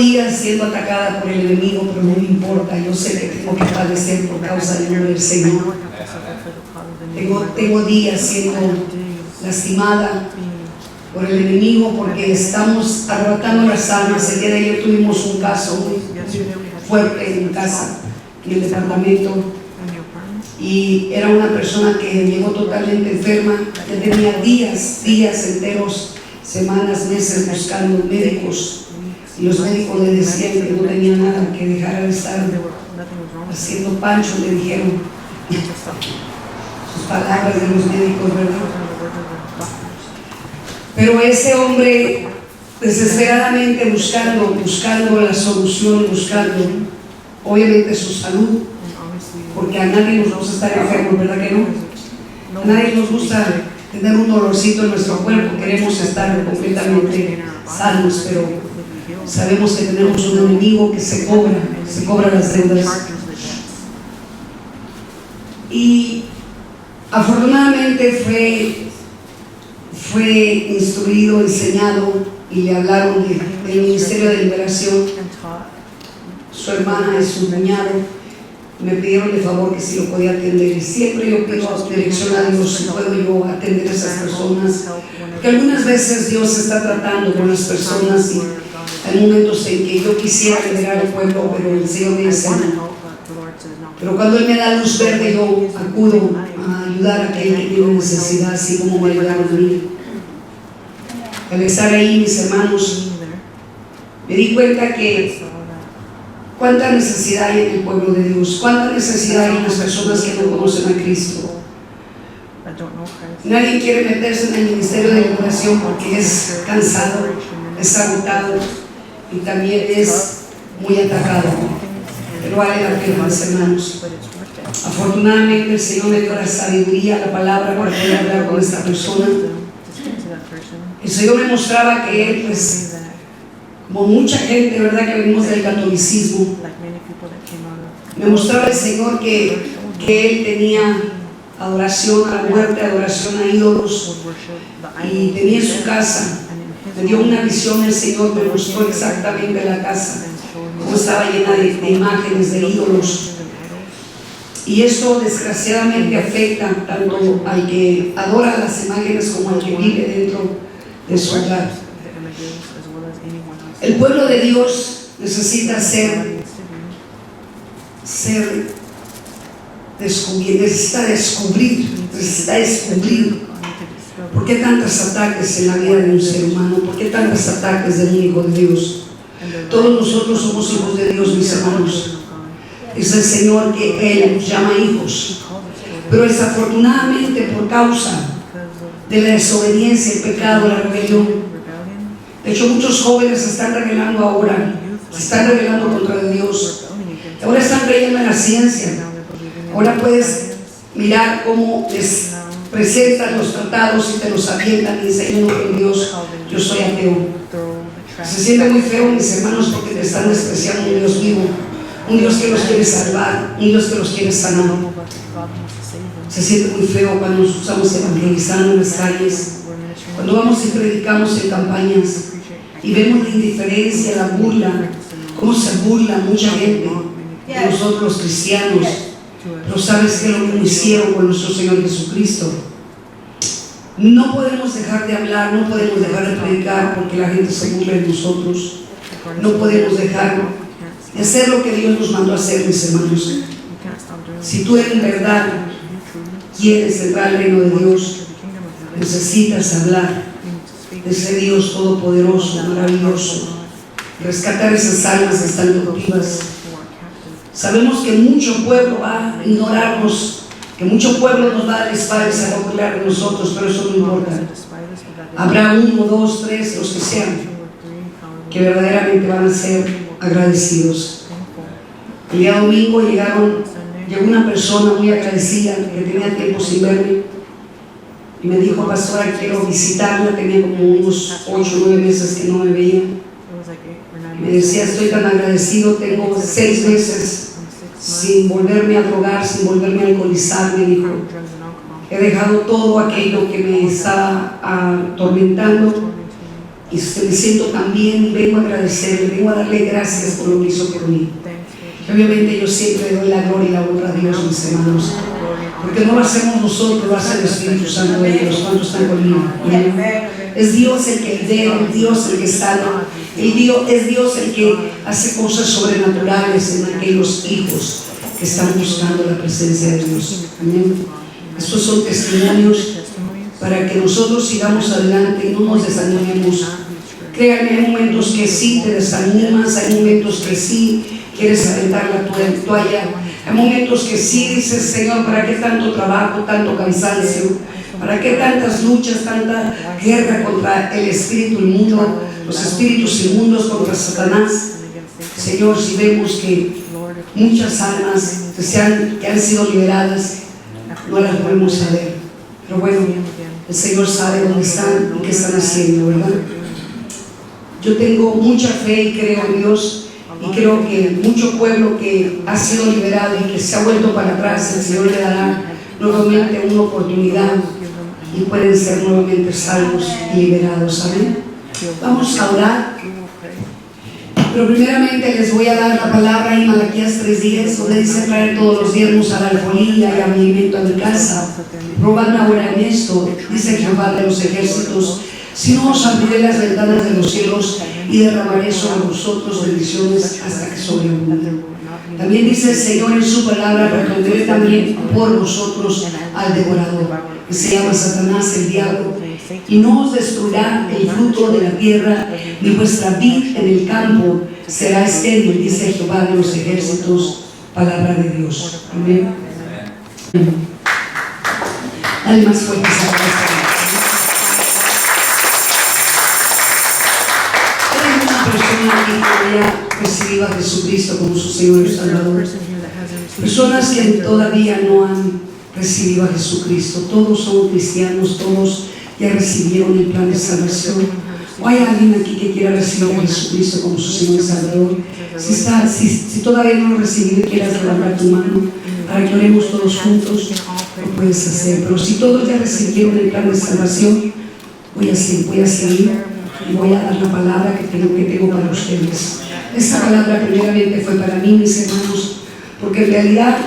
días siendo atacada por el enemigo, pero no me importa. Yo sé que tengo que padecer por causa del nombre del Señor. Tengo días siendo lastimada por el enemigo porque estamos arrebatando las almas. El día de ayer tuvimos un caso muy fuerte en casa, en el departamento, y era una persona que llegó totalmente enferma. Ya tenía días enteros, semanas, meses buscando médicos, y los médicos le decían que no tenía nada, que dejara de estar haciendo pancho, le dijeron sus palabras de los médicos, ¿verdad? Pero ese hombre, desesperadamente buscando la solución, buscando obviamente su salud, porque a nadie nos gusta estar enfermos, ¿verdad que no? A nadie nos gusta tener un dolorcito en nuestro cuerpo, queremos estar completamente sanos, pero sabemos que tenemos un enemigo que se cobra las deudas. Y afortunadamente fue instruido, enseñado, y le hablaron del Ministerio de Liberación. Su hermana y su cuñado me pidieron de favor que si lo podía atender, y siempre yo pido dirección a Dios si puedo yo atender a esas personas, porque algunas veces Dios está tratando con las personas y hay momentos en que yo quisiera liberar al pueblo, pero el Señor me dice no. Pero cuando Él me da luz verde, yo acudo a ayudar a aquel que tiene necesidad, así como me ayudaron a mí. Al estar ahí, mis hermanos, me di cuenta que cuánta necesidad hay en el pueblo de Dios, cuánta necesidad hay en las personas que no conocen a Cristo. Nadie quiere meterse en el ministerio de liberación porque es cansado, es agotado y también es muy atacado. Pero vale la pena, mis hermanos. Afortunadamente el Señor me dio la sabiduría, la palabra para poder hablar con esta persona. El Señor me mostraba que Él, pues, como mucha gente, ¿verdad?, que venimos del catolicismo, me mostraba el Señor que Él tenía adoración a la muerte, adoración a ídolos, y tenía en su casa. Me dio una visión el Señor, me mostró exactamente la casa, cómo estaba llena de imágenes, de ídolos. Y esto desgraciadamente afecta tanto al que adora las imágenes como al que vive dentro de su hogar. El pueblo de Dios necesita descubrir por qué tantos ataques en la vida de un ser humano, por qué tantos ataques del hijo de Dios. Todos nosotros somos hijos de Dios, mis hermanos. Es el Señor que Él nos llama hijos, pero desafortunadamente por causa de la desobediencia, el pecado, la rebelión. De hecho, muchos jóvenes se están rebelando ahora, se están rebelando contra Dios. Ahora están creyendo en la ciencia. Ahora puedes mirar cómo les presentan los tratados y te los avientan y dicen: no, con Dios, yo soy ateo. Se siente muy feo, mis hermanos, porque te están despreciando un Dios vivo, un Dios que los quiere salvar, un Dios que los quiere sanar. Se siente muy feo cuando nos estamos evangelizando en las calles, cuando vamos y predicamos en campañas y vemos la indiferencia, la burla, cómo se burla mucha gente de nosotros los cristianos. Pero ¿sabes qué es lo que nos hicieron con nuestro Señor Jesucristo? No podemos dejar de hablar, no podemos dejar de predicar porque la gente se burla de nosotros. No podemos dejar de hacer lo que Dios nos mandó a hacer, mis hermanos. Si tú en verdad quieres entrar al reino de Dios, necesitas hablar de ese Dios todopoderoso, maravilloso, rescatar esas almas que están cautivas. Sabemos que mucho pueblo va a ignorarnos, que mucho pueblo nos va a dar la espalda y se va a burlar de nosotros, pero eso no importa. Habrá 1, 2, 3, los que sean, que verdaderamente van a ser agradecidos. El día domingo llegó una persona muy agradecida que tenía tiempo sin verme y me dijo: pastora, quiero visitarla. Tenía como unos 8 o 9 meses que no me veía. Me decía: estoy tan agradecido, tengo 6 meses sin volverme a drogar, sin volverme a alcoholizar. Me dijo: he dejado todo aquello que me estaba atormentando y me siento tan bien y vengo a agradecerle, vengo a darle gracias por lo que hizo por mí. Y obviamente yo siempre doy la gloria y la honra a Dios, mis hermanos, porque no lo hacemos nosotros, lo hace el Espíritu Santo de Dios. ¿Cuántos están conmigo? Es Dios el que lidera, es Dios el que sana, es Dios el que hace cosas sobrenaturales en aquellos hijos que están buscando la presencia de Dios. Amén. Estos son testimonios para que nosotros sigamos adelante y no nos desanimemos. Créanme, hay momentos que sí te desanimas, hay momentos que sí quieres aventar la toalla, hay momentos que sí dices, Señor, ¿para qué tanto trabajo, tanto cansancio? ¿Para qué tantas luchas, tanta guerra contra el espíritu inmundo, los espíritus inmundos contra Satanás? Señor, si vemos que muchas almas que han sido liberadas, no las podemos a ver. Pero bueno, el Señor sabe dónde están y qué están haciendo, ¿verdad? Yo tengo mucha fe y creo en Dios, y creo que mucho pueblo que ha sido liberado y que se ha vuelto para atrás, el Señor le dará nuevamente una oportunidad y pueden ser nuevamente salvos y liberados. Amén. Vamos a orar, pero primeramente les voy a dar la palabra en Malaquías 3:10, donde dice: traer todos los diezmos a la alfolía y a mi alimento a mi casa. Probadme ahora en esto, dice Jehová de los ejércitos, si no os abriré las ventanas de los cielos y derramaré sobre vosotros bendiciones hasta que sobreabunden. También dice el Señor en su palabra: reprenderé también por vosotros al devorador, que se llama Satanás, el diablo, y no os destruirá el fruto de la tierra, ni vuestra vid en el campo será estéril, dice Jehová de los ejércitos. Palabra de Dios. Amén. Dale más fuerte a la persona que haya recibido a Jesucristo como su Señor y Salvador. Personas que todavía no han recibido a Jesucristo. Todos son cristianos, todos ya recibieron el plan de salvación. O hay alguien aquí que quiera recibir a Jesucristo como su Señor y Salvador. Si todavía no lo has recibido, quieras levantar tu mano para que oremos todos juntos, lo puedes hacer. Pero si todos ya recibieron el plan de salvación, voy a seguir y voy a dar la palabra que tengo para ustedes. Esta palabra primeramente fue para mí, mis hermanos, porque en realidad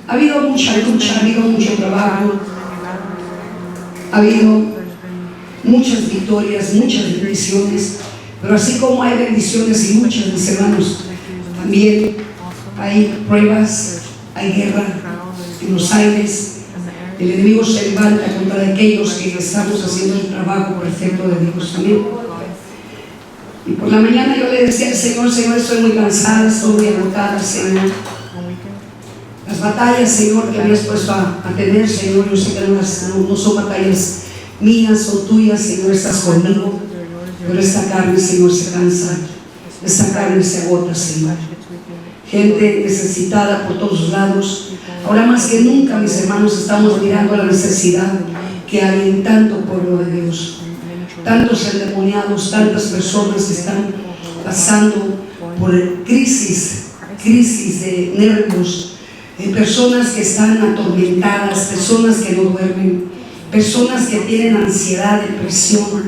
ha habido mucha lucha, ha habido mucho trabajo, ha habido muchas victorias, muchas bendiciones, pero así como hay bendiciones y luchas, mis hermanos, también hay pruebas, hay guerra en los aires. El enemigo se levanta contra aquellos que estamos haciendo el trabajo perfecto de Dios. Amén. Y por la mañana yo le decía al Señor: Señor, estoy muy cansada, estoy muy agotada, Señor. Las batallas, Señor, que me has puesto a tener, Señor, yo sé que no son batallas mías, son tuyas, Señor, estás conmigo. Pero esta carne, Señor, se cansa, esta carne se agota, Señor. Gente necesitada por todos lados. Ahora más que nunca, mis hermanos, estamos mirando la necesidad que hay en tanto pueblo de Dios. Tantos endemoniados, tantas personas que están pasando por crisis de nervios, personas que están atormentadas, personas que no duermen, personas que tienen ansiedad, depresión,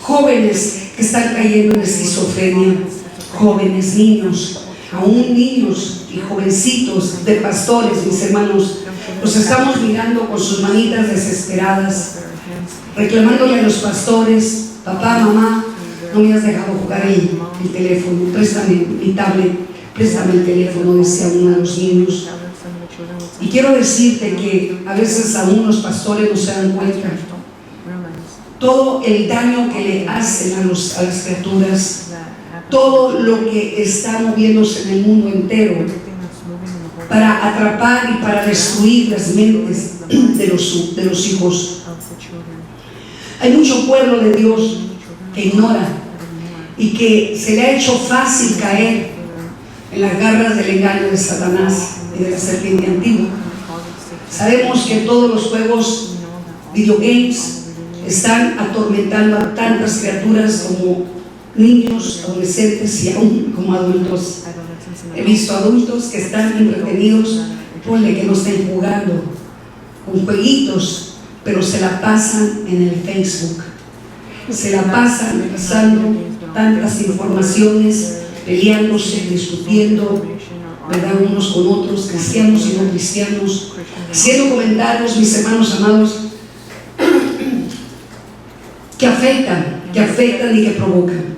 jóvenes que están cayendo en esquizofrenia, jóvenes, niños, aún niños y jovencitos de pastores, mis hermanos, los estamos mirando con sus manitas desesperadas, reclamándole a los pastores: papá, mamá, no me has dejado jugar el teléfono, préstame mi tablet, préstame el teléfono, decía uno de los niños. Y quiero decirte que a veces aún los pastores no se dan cuenta todo el daño que le hacen a las criaturas, todo lo que está moviéndose en el mundo entero para atrapar y para destruir las mentes de los hijos. Hay mucho pueblo de Dios que ignora y que se le ha hecho fácil caer en las garras del engaño de Satanás y de la serpiente antigua. Sabemos que todos los juegos, videogames, están atormentando a tantas criaturas como niños, adolescentes y aún como adultos. He visto adultos que están entretenidos, ponle que no estén jugando con jueguitos, pero se la pasan en el Facebook. se la pasan pasando tantas informaciones, peleándose, discutiendo, ¿verdad? Unos con otros, cristianos y no cristianos, haciendo comentarios, mis hermanos amados, que afectan y que provocan.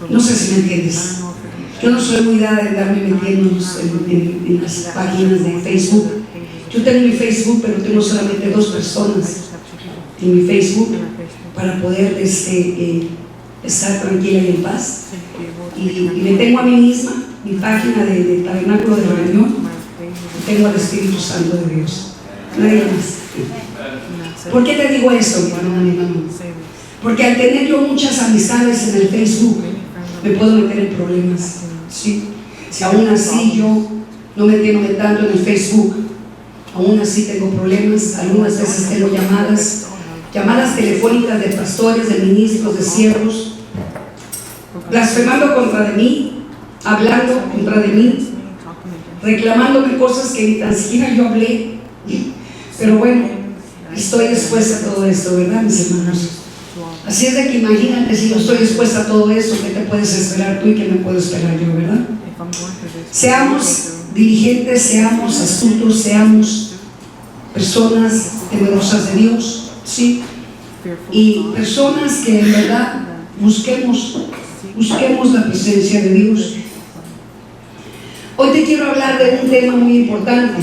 No sé si me entiendes. Yo no soy muy dada de darme metiendo en las páginas de Facebook. Yo tengo mi Facebook, pero tengo solamente 2 personas en mi Facebook para poder estar tranquila y en paz. Y me tengo a mí misma, mi página de Tabernáculo de Reunión, y tengo al Espíritu Santo de Dios. Nadie más. ¿Por qué te digo esto, mi hermano, mi hermano? Porque al tener yo muchas amistades en el Facebook, me puedo meter en problemas. ¿Sí? Aún así yo no metiéndome tanto en el Facebook, aún así tengo problemas. Algunas veces tengo llamadas telefónicas de pastores, de ministros, de siervos, blasfemando contra de mí, hablando contra de mí, reclamándome cosas que ni tan siquiera yo hablé. Pero bueno, estoy dispuesta a todo esto, ¿verdad, mis hermanos? Así es de que imagínate, si yo estoy dispuesta a todo esto, ¿qué te puedes esperar tú y qué me puedo esperar yo, verdad? Seamos diligentes, seamos astutos, seamos personas temerosas de Dios, ¿sí? Y personas que en verdad busquemos la presencia de Dios. Hoy te quiero hablar de un tema muy importante.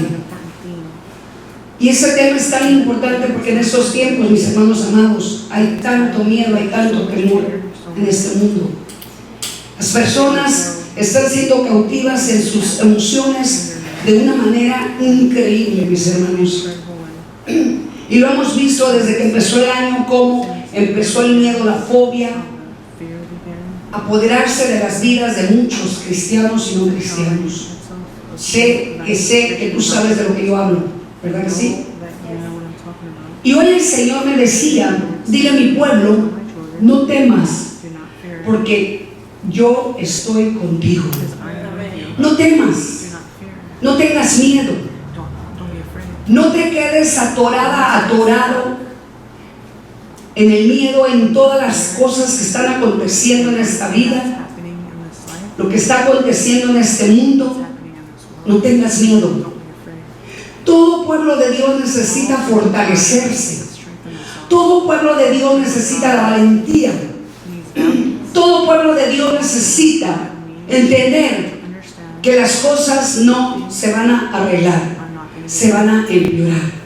Y ese tema es tan importante porque en estos tiempos, mis hermanos amados, hay tanto miedo, hay tanto temor en este mundo. Las personas están siendo cautivas en sus emociones de una manera increíble, mis hermanos. Y lo hemos visto desde que empezó el año, cómo empezó el miedo, la fobia, a apoderarse de las vidas de muchos cristianos y no cristianos. Sé que tú sabes de lo que yo hablo, ¿verdad que sí? Y hoy el Señor me decía, dile a mi pueblo, no temas, porque yo estoy contigo. No temas, no tengas miedo, no te quedes atorado en el miedo, en todas las cosas que están aconteciendo en esta vida, lo que está aconteciendo en este mundo. No tengas miedo. Todo pueblo de Dios necesita fortalecerse. Todo pueblo de Dios necesita la valentía. Todo pueblo de Dios necesita entender que las cosas no se van a arreglar, se van a empeorar.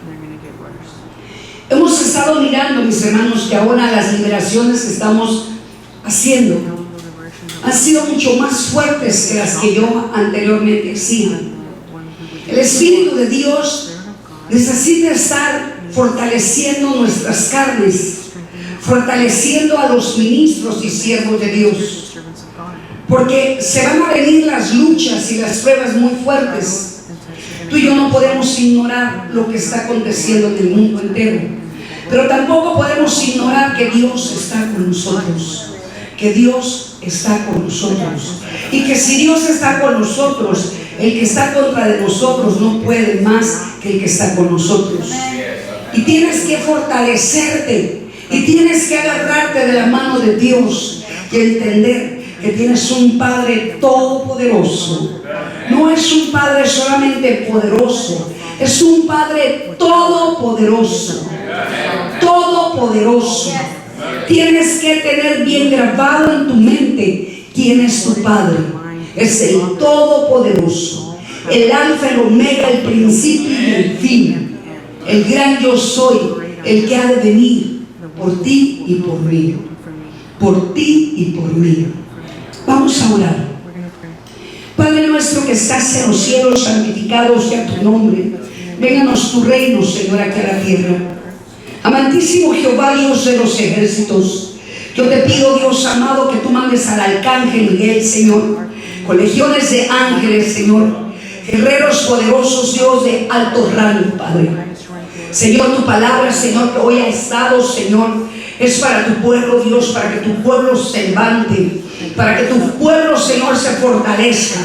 Hemos estado mirando, mis hermanos, que ahora las liberaciones que estamos haciendo han sido mucho más fuertes que las que yo anteriormente hacía. El Espíritu de Dios necesita estar fortaleciendo nuestras carnes, fortaleciendo a los ministros y siervos de Dios, porque se van a venir las luchas y las pruebas muy fuertes. Tú y yo no podemos ignorar lo que está aconteciendo en el mundo entero, pero tampoco podemos ignorar que Dios está con nosotros, que Dios está con nosotros, y que si Dios está con nosotros, el que está contra de nosotros no puede más que el que está con nosotros. Y tienes que fortalecerte y tienes que agarrarte de la mano de Dios y entender que tienes un Padre todopoderoso. No es un Padre solamente poderoso, es un Padre todopoderoso. Todopoderoso. Tienes que tener bien grabado en tu mente quién es tu Padre. Es el Todopoderoso, el Alfa, el Omega, el principio y el fin, el gran yo soy, el que ha de venir por ti y por mí, por ti y por mí. Vamos a orar. Padre nuestro que estás en los cielos, santificado sea tu nombre. Vénganos tu reino, Señor, aquí a la tierra. Amantísimo Jehová, Dios de los ejércitos, yo te pido, Dios amado, que tú mandes al arcángel Miguel, Señor, con legiones de ángeles, Señor, guerreros poderosos, Dios de alto rango, Padre. Señor, tu palabra, Señor, que hoy ha estado, Señor, es para tu pueblo, Dios, para que tu pueblo se levante, para que tu pueblo, Señor, se fortalezca,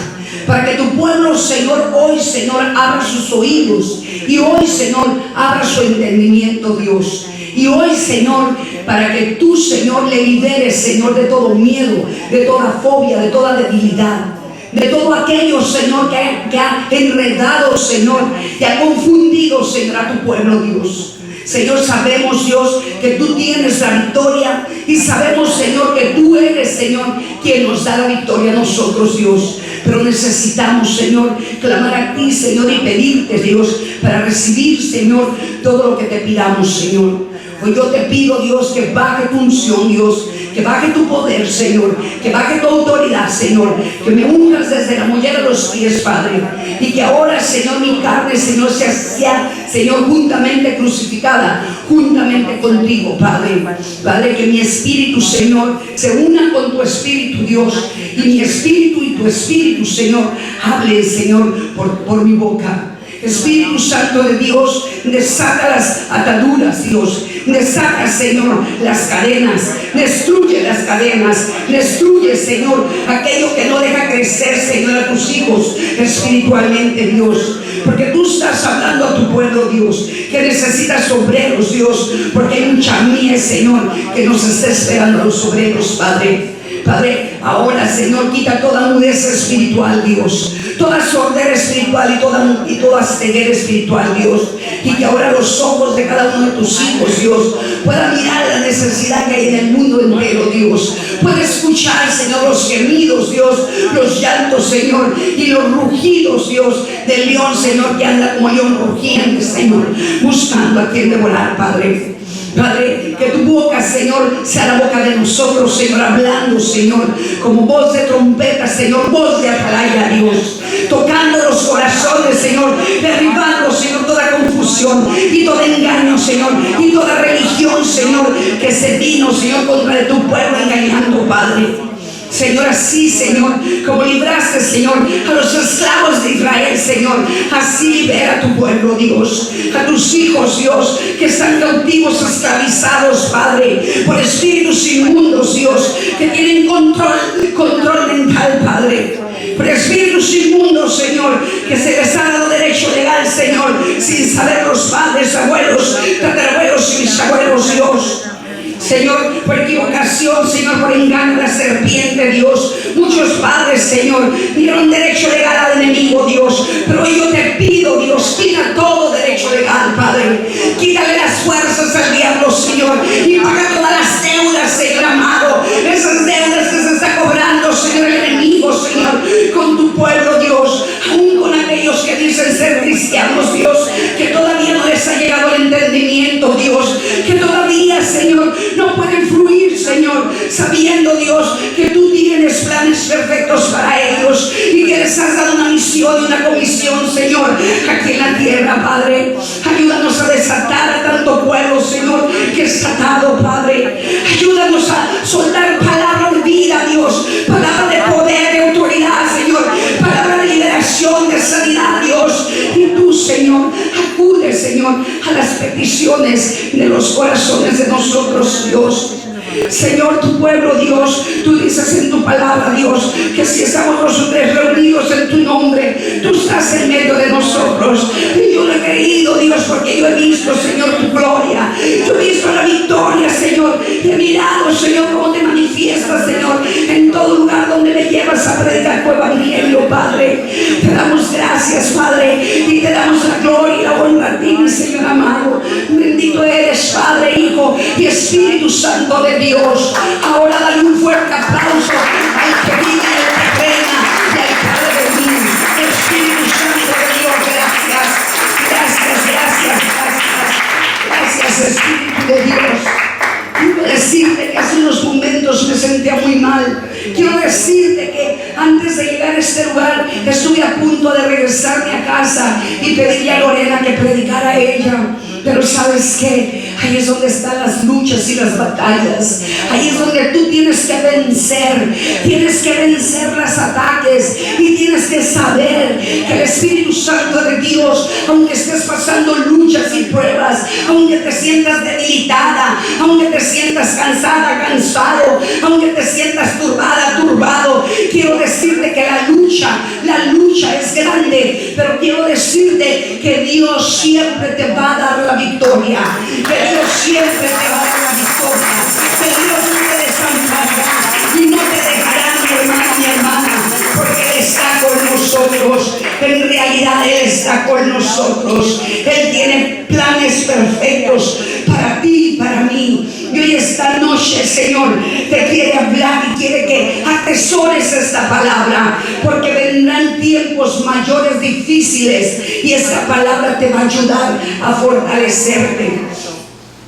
para que tu pueblo, Señor, hoy, Señor, abra sus oídos, y hoy, Señor, abra su entendimiento, Dios, y hoy, Señor, para que tú, Señor, le liberes, Señor, de todo miedo, de toda fobia, de toda debilidad, de todo aquello, Señor, que ha enredado, Señor, que ha confundido, Señor, a tu pueblo, Dios. Señor, sabemos, Dios, que tú tienes la victoria, y sabemos, Señor, que tú eres, Señor, quien nos da la victoria a nosotros, Dios. Pero necesitamos, Señor, clamar a ti, Señor, y pedirte, Dios, para recibir, Señor, todo lo que te pidamos, Señor. Hoy yo te pido, Dios, que baje tu unción, Dios, que baje tu poder, Señor, que baje tu autoridad, Señor, que me unjas desde la mollera de los pies, Padre, y que ahora, Señor, mi carne, Señor, sea, Señor, juntamente crucificada, juntamente contigo, Padre. Padre, que mi espíritu, Señor, se una con tu espíritu, Dios, y mi espíritu y tu espíritu, Señor, hable, Señor, por mi boca. Espíritu Santo de Dios, desata las ataduras, Dios, desata, Señor, las cadenas, destruye las cadenas, destruye, Señor, aquello que no deja crecer, Señor, a tus hijos espiritualmente, Dios, porque tú estás hablando a tu pueblo, Dios, que necesitas obreros, Dios, porque hay mucha mies, Señor, que nos está esperando a los obreros, Padre. Padre, ahora, Señor, quita toda mudez espiritual, Dios, toda sordera espiritual y toda ceguera espiritual, Dios, y que ahora los ojos de cada uno de tus hijos, Dios, puedan mirar la necesidad que hay en el mundo entero, Dios, pueda escuchar, Señor, los gemidos, Dios, los llantos, Señor, y los rugidos, Dios, del león, Señor, que anda como león rugiente, Señor, buscando a quien devorar, Padre. Padre, que tu boca, Señor, sea la boca de nosotros, Señor, hablando, Señor, como voz de trompeta, Señor, voz de atalaya, Dios, tocando los corazones, Señor, derribando, Señor, toda confusión y todo engaño, Señor, y toda religión, Señor, que se vino, Señor, contra de tu pueblo, engañando, Padre. Señor, así, Señor, como libraste, Señor, a los esclavos de Israel, Señor, así libera a tu pueblo, Dios, a tus hijos, Dios, que están cautivos, esclavizados, Padre, por espíritus inmundos, Dios, que tienen control mental, Padre, por espíritus inmundos, Señor, que se les ha dado derecho legal, Señor, sin saber los padres, abuelos, tatarabuelos y bisabuelos, Dios. Señor, por equivocación, Señor, por engaño de la serpiente, Dios, muchos padres, Señor, dieron derecho legal al enemigo, Dios, pero yo te pido, Dios, quita todo derecho legal, Padre, quítale las fuerzas al diablo, Señor, y paga todas las deudas, Señor amado, esas deudas que se está cobrando, Señor, el enemigo, Señor, con tu pueblo, Dios, aún con aquellos que dicen ser cristianos, Dios, que todavía no les ha llegado el entendimiento, Dios, que todavía, Señor, no pueden fluir, Señor, sabiendo, Dios, que tú tienes planes perfectos para ellos y que les has dado una misión y una comisión, Señor, aquí en la tierra, Padre. Ayúdanos a desatar a tanto pueblo, Señor, que está atado, Padre. Ayúdanos a soltar palabra de vida, Dios, palabra de poder, de autoridad, Señor, palabra de liberación, de sanidad, Dios. Y tú, Señor, acude, Señor, a las peticiones de los corazones de nosotros, Dios. Señor, tu pueblo, Dios, tú dices en tu palabra, Dios, que si estamos los tres reunidos en tu nombre, tú estás en medio de nosotros. Y yo lo he creído, Dios, porque yo he visto, Señor, tu gloria. Yo he visto la victoria, Señor. Y he mirado, Señor, cómo te manifiestas, Señor, en todo lugar donde me llevas a predicar tu evangelio, Padre. Te damos gracias, Padre, y te damos la gloria y la honra a ti, mi Señor amado. Bendito eres, Padre, Hijo y Espíritu Santo de Dios. Ahora dale un fuerte aplauso al que vive y al que reina y al Padre de mí, Espíritu Santo de Dios. Gracias, gracias, gracias, gracias, gracias, Espíritu de Dios. Quiero decirte que hace unos momentos me sentía muy mal. Quiero decirte que antes de llegar a este lugar estuve a punto de regresarme a casa y pedirle a Lorena que predicara a ella. Pero ¿sabes qué? Ahí es donde están las luchas y las batallas. Ahí es donde tú tienes que vencer. Tienes que vencer los ataques. Y tienes que saber que el Espíritu Santo de Dios, aunque estés pasando luchas y pruebas, aunque te sientas debilitada, aunque te sientas cansada, cansado, aunque te sientas turbada, turbado, quiero decirte que la lucha es grande, pero quiero decirte que Dios siempre te va a dar la victoria, que Dios siempre te va a dar la victoria. está con nosotros. Él tiene planes perfectos para ti y para mí. Y hoy esta noche, Señor, te quiere hablar y quiere que atesores esta palabra, porque vendrán tiempos mayores difíciles y esta palabra te va a ayudar a fortalecerte.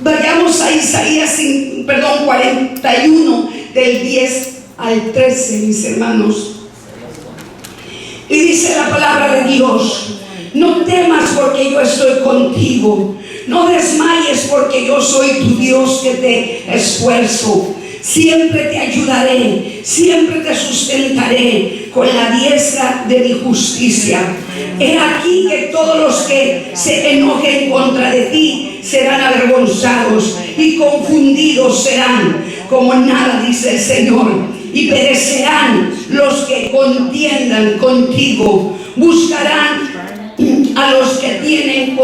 Vayamos a Isaías 41, del 10 al 13, mis hermanos. Y dice la palabra de Dios: no temas porque yo estoy contigo, no desmayes porque yo soy tu Dios que te esfuerzo. Siempre te ayudaré, siempre te sustentaré con la diestra de mi justicia. He aquí que todos los que se enojen contra de ti serán avergonzados y confundidos serán como nada, dice el Señor. Y perecerán los que contiendan contigo. Buscarán a los que tienen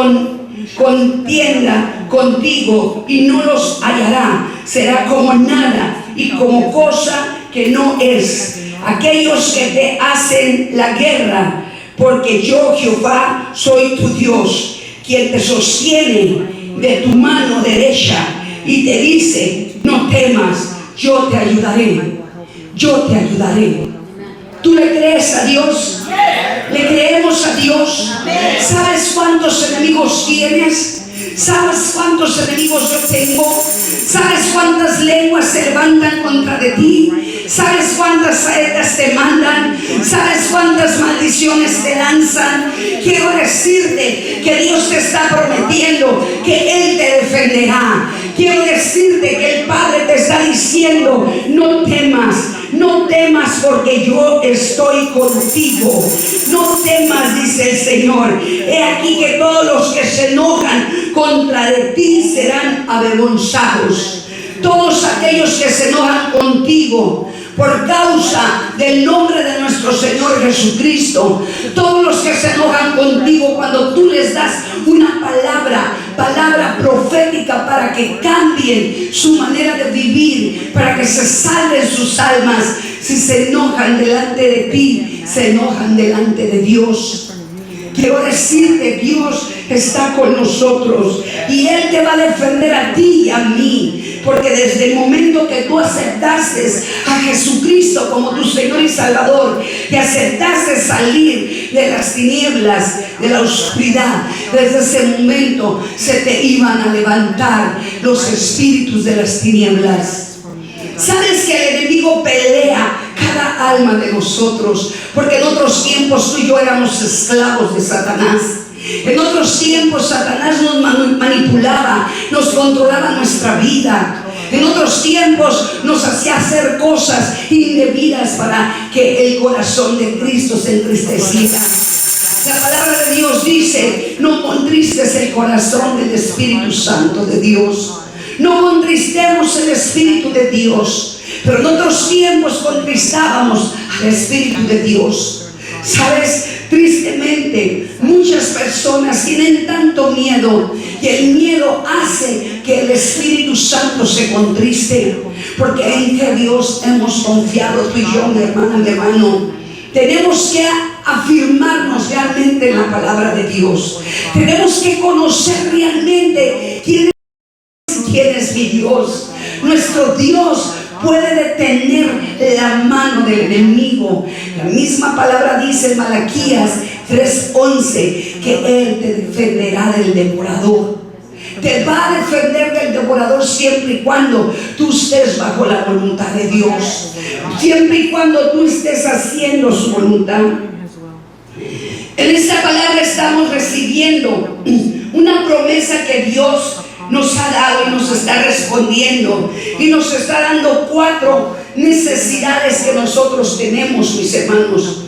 contienda contigo y no los hallará. Será como nada y como cosa que no es. Aquellos que te hacen la guerra, porque yo, Jehová, soy tu Dios, quien te sostiene de tu mano derecha y te dice: no temas, yo te ayudaré. Yo te ayudaré. ¿Tú le crees a Dios? ¿Le creemos a Dios? ¿Sabes cuántos enemigos tienes? ¿Sabes cuántos enemigos yo tengo? ¿Sabes cuántas lenguas se levantan contra de ti? ¿Sabes cuántas saetas te mandan? ¿Sabes cuántas maldiciones te lanzan? Quiero decirte que Dios te está prometiendo que Él te defenderá. Quiero decirte que el Padre te está diciendo: no temas, no temas porque yo estoy contigo. No temas, dice el Señor. He aquí que todos los que se enojan contra de ti serán avergonzados. Todos aquellos que se enojan contigo por causa del nombre de nuestro Señor Jesucristo, todos los que se enojan contigo cuando tú les das una palabra profética para que cambien su manera de vivir, para que se salven sus almas, si se enojan delante de ti, se enojan delante de Dios. Quiero decirte, Dios está con nosotros y Él te va a defender a ti y a mí. Porque desde el momento que tú aceptaste a Jesucristo como tu Señor y Salvador, que aceptaste salir de las tinieblas, de la oscuridad, desde ese momento se te iban a levantar los espíritus de las tinieblas. ¿Sabes que el enemigo pelea cada alma de nosotros? Porque en otros tiempos tú y yo éramos esclavos de Satanás. En otros tiempos Satanás nos manipulaba, nos controlaba nuestra vida. En otros tiempos nos hacía hacer cosas indebidas para que el corazón de Cristo se entristeciera. La palabra de Dios dice: no contristes el corazón del Espíritu Santo de Dios. No contristemos el Espíritu de Dios. Pero en otros tiempos contristábamos al Espíritu de Dios. ¿Sabes? Tristemente, muchas personas tienen tanto miedo y el miedo hace que el Espíritu Santo se contriste. Porque en que Dios hemos confiado tú y yo, mi hermana, mi hermano. Tenemos que afirmarnos realmente en la palabra de Dios. Tenemos que conocer realmente quién es mi Dios. Nuestro Dios puede detener la mano del enemigo. La misma palabra dice en Malaquías 3:11 que Él te defenderá del devorador. Te va a defender del devorador siempre y cuando tú estés bajo la voluntad de Dios, siempre y cuando tú estés haciendo su voluntad. En esta palabra estamos recibiendo una promesa que Dios nos ha dado y nos está respondiendo, y nos está dando 4 necesidades que nosotros tenemos, mis hermanos.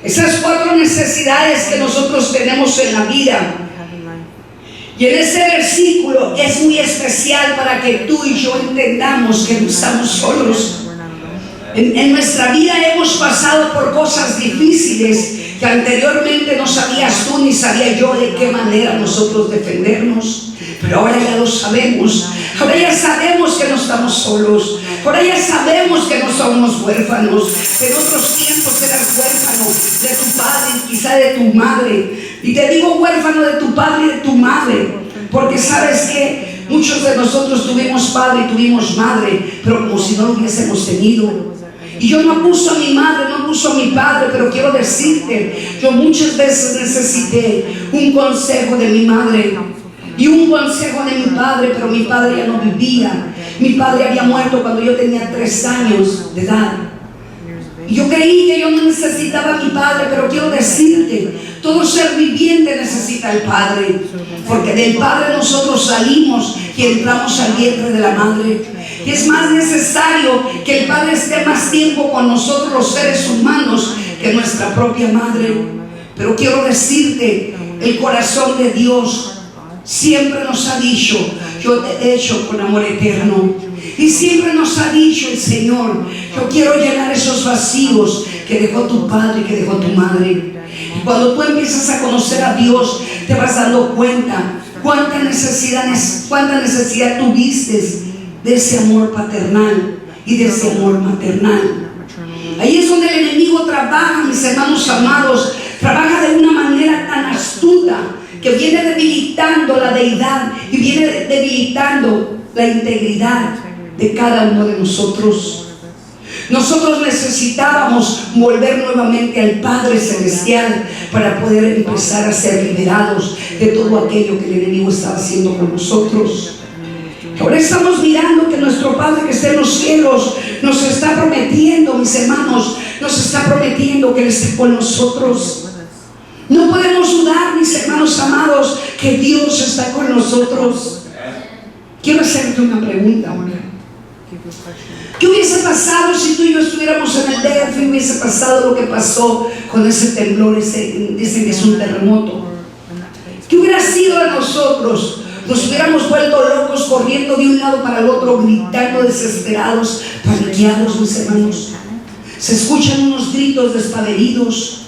Esas 4 necesidades que nosotros tenemos en la vida. Y en ese versículo es muy especial para que tú y yo entendamos que no estamos solos. En nuestra vida hemos pasado por cosas difíciles que anteriormente no sabías tú ni sabía yo de qué manera nosotros defendernos. Pero ahora ya lo sabemos. Ahora ya sabemos que no estamos solos. Ahora ya sabemos que no somos huérfanos. En otros tiempos eras huérfano de tu padre, quizá de tu madre. Y te digo huérfano de tu padre y de tu madre, porque sabes que muchos de nosotros tuvimos padre y tuvimos madre, pero como si no lo hubiésemos tenido. Y yo no acuso a mi madre, no acuso a mi padre, pero quiero decirte, yo muchas veces necesité un consejo de mi madre y un consejo de mi padre, pero mi padre ya no vivía. Mi padre había muerto cuando yo tenía 3 años de edad. Y yo creí que yo no necesitaba a mi padre, pero quiero decirte, todo ser viviente necesita al Padre, porque del Padre nosotros salimos y entramos al vientre de la madre. Y es más necesario que el Padre esté más tiempo con nosotros los seres humanos que nuestra propia madre. Pero quiero decirte, el corazón de Dios siempre nos ha dicho, yo te he hecho con amor eterno. Y siempre nos ha dicho el Señor, yo quiero llenar esos vacíos que dejó tu padre y que dejó tu madre. Y cuando tú empiezas a conocer a Dios, te vas dando cuenta cuánta necesidad tuviste de ese amor paternal y de ese amor maternal. Ahí es donde el enemigo trabaja, mis hermanos amados, trabaja de una manera tan astuta que viene debilitando la deidad y viene debilitando la integridad de cada uno de nosotros. Nosotros necesitábamos volver nuevamente al Padre Celestial para poder empezar a ser liberados de todo aquello que el enemigo estaba haciendo con nosotros. Ahora estamos mirando que nuestro Padre que está en los cielos nos está prometiendo, mis hermanos, nos está prometiendo que Él esté con nosotros. No podemos dudar, mis hermanos amados, que Dios está con nosotros. Quiero hacerte una pregunta. ¿Qué hubiese pasado si tú y yo estuviéramos en el DF y hubiese pasado lo que pasó con ese temblor, dicen que es un terremoto? ¿Qué hubiera sido de nosotros? Nos hubiéramos vuelto locos corriendo de un lado para el otro, gritando desesperados, paniqueados, mis hermanos. Se escuchan unos gritos despavoridos,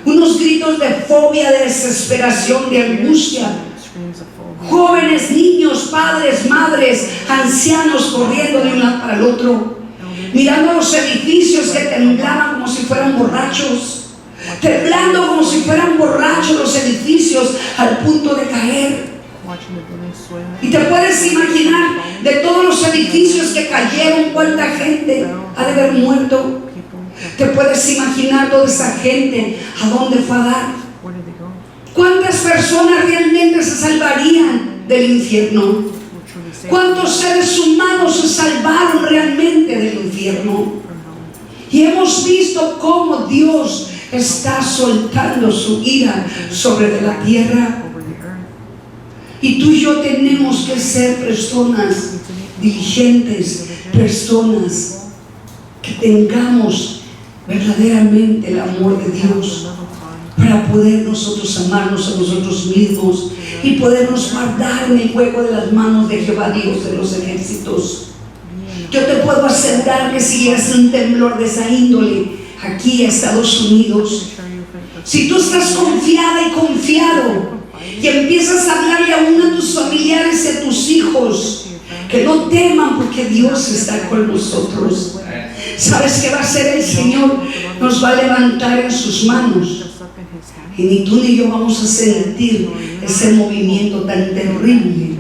unos gritos de fobia, de desesperación, de angustia. Jóvenes, niños, padres, madres, ancianos corriendo de un lado para el otro, mirando los edificios que temblaban como si fueran borrachos, temblando como si fueran borrachos los edificios al punto de caer. Y te puedes imaginar de todos los edificios que cayeron, cuánta gente ha de haber muerto. Te puedes imaginar toda esa gente a dónde fue a dar. ¿Cuántas personas realmente se salvarían del infierno? ¿Cuántos seres humanos se salvaron realmente del infierno? Y hemos visto cómo Dios está soltando su ira sobre la tierra. Y tú y yo tenemos que ser personas diligentes, personas que tengamos verdaderamente el amor de Dios, para poder nosotros amarnos a nosotros mismos y podernos guardar en el hueco de las manos de Jehová Dios de los ejércitos. Yo te puedo asegurar que si es un temblor de esa índole aquí a Estados Unidos, si tú estás confiada y confiado y empiezas a hablarle aún a tus familiares y a tus hijos, que no teman porque Dios está con nosotros. ¿Sabes qué va a hacer el Señor? Nos va a levantar en sus manos. Y ni tú ni yo vamos a sentir ese movimiento tan terrible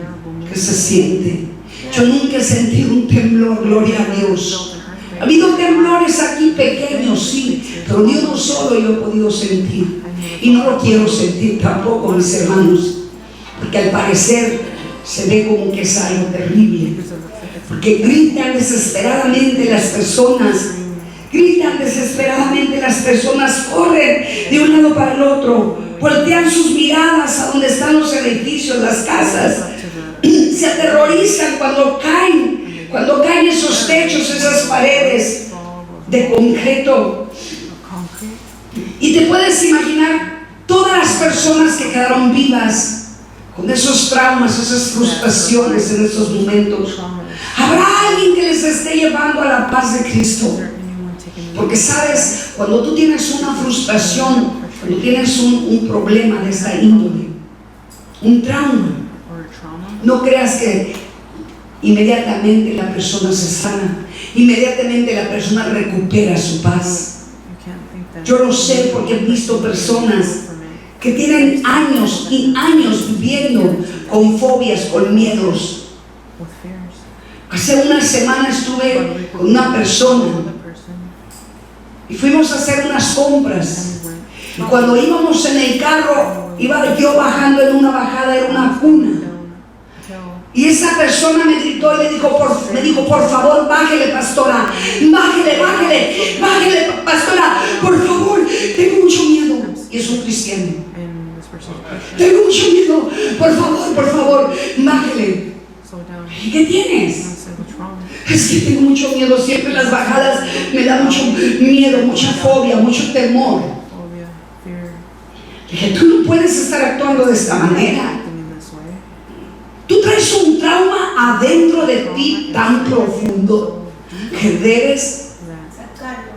que se siente. Yo nunca he sentido un temblor, gloria a Dios. Ha habido temblores aquí pequeños, sí, pero ni uno solo yo he podido sentir. Y no lo quiero sentir tampoco, mis hermanos, porque al parecer se ve como que es algo terrible. Porque gritan desesperadamente las personas. Gritan desesperadamente las personas, corren de un lado para el otro, voltean sus miradas a donde están los edificios, las casas, se aterrorizan cuando caen esos techos, esas paredes de concreto. Y te puedes imaginar todas las personas que quedaron vivas con esos traumas, esas frustraciones en esos momentos. ¿Habrá alguien que les esté llevando a la paz de Cristo? Porque sabes, cuando tú tienes una frustración, cuando tienes un problema de esta índole, un trauma, no creas que inmediatamente la persona se sana, inmediatamente la persona recupera su paz. Yo lo sé porque he visto personas que tienen años y años viviendo con fobias, con miedos. Hace una semana estuve con una persona y fuimos a hacer unas compras. Y cuando íbamos en el carro, iba yo bajando en una bajada, era una cuna. Y esa persona me gritó y me dijo, por favor, bájele, pastora, bájele, pastora, por favor, tengo mucho miedo. Y es un cristiano. Tengo mucho miedo, por favor, bájele. ¿Y qué tienes? Es que tengo mucho miedo, siempre las bajadas me da mucho miedo, mucha fobia, mucho temor. Dije, tú no puedes estar actuando de esta manera. Tú traes un trauma adentro de ti tan profundo que debes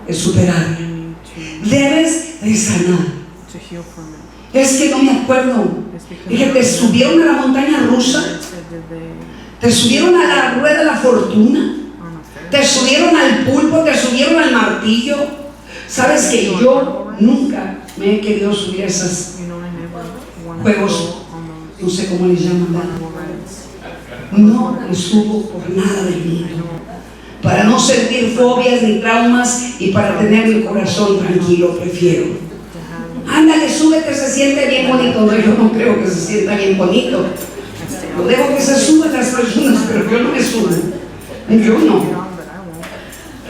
de superar, debes de sanar. Es que no me acuerdo. Dije, te subieron a la montaña rusa, te subieron a la rueda de la fortuna, te subieron al pulpo, te subieron al martillo. Sabes que yo nunca me he querido subir a esos juegos, no sé cómo les llaman. No me subo por nada del mundo, para no sentir fobias ni traumas y para tener mi corazón tranquilo. Prefiero, ándale, súbete, se siente bien bonito. No, yo no creo que se sienta bien bonito. Lo dejo que se suban las personas, pero yo no me subo. Yo no.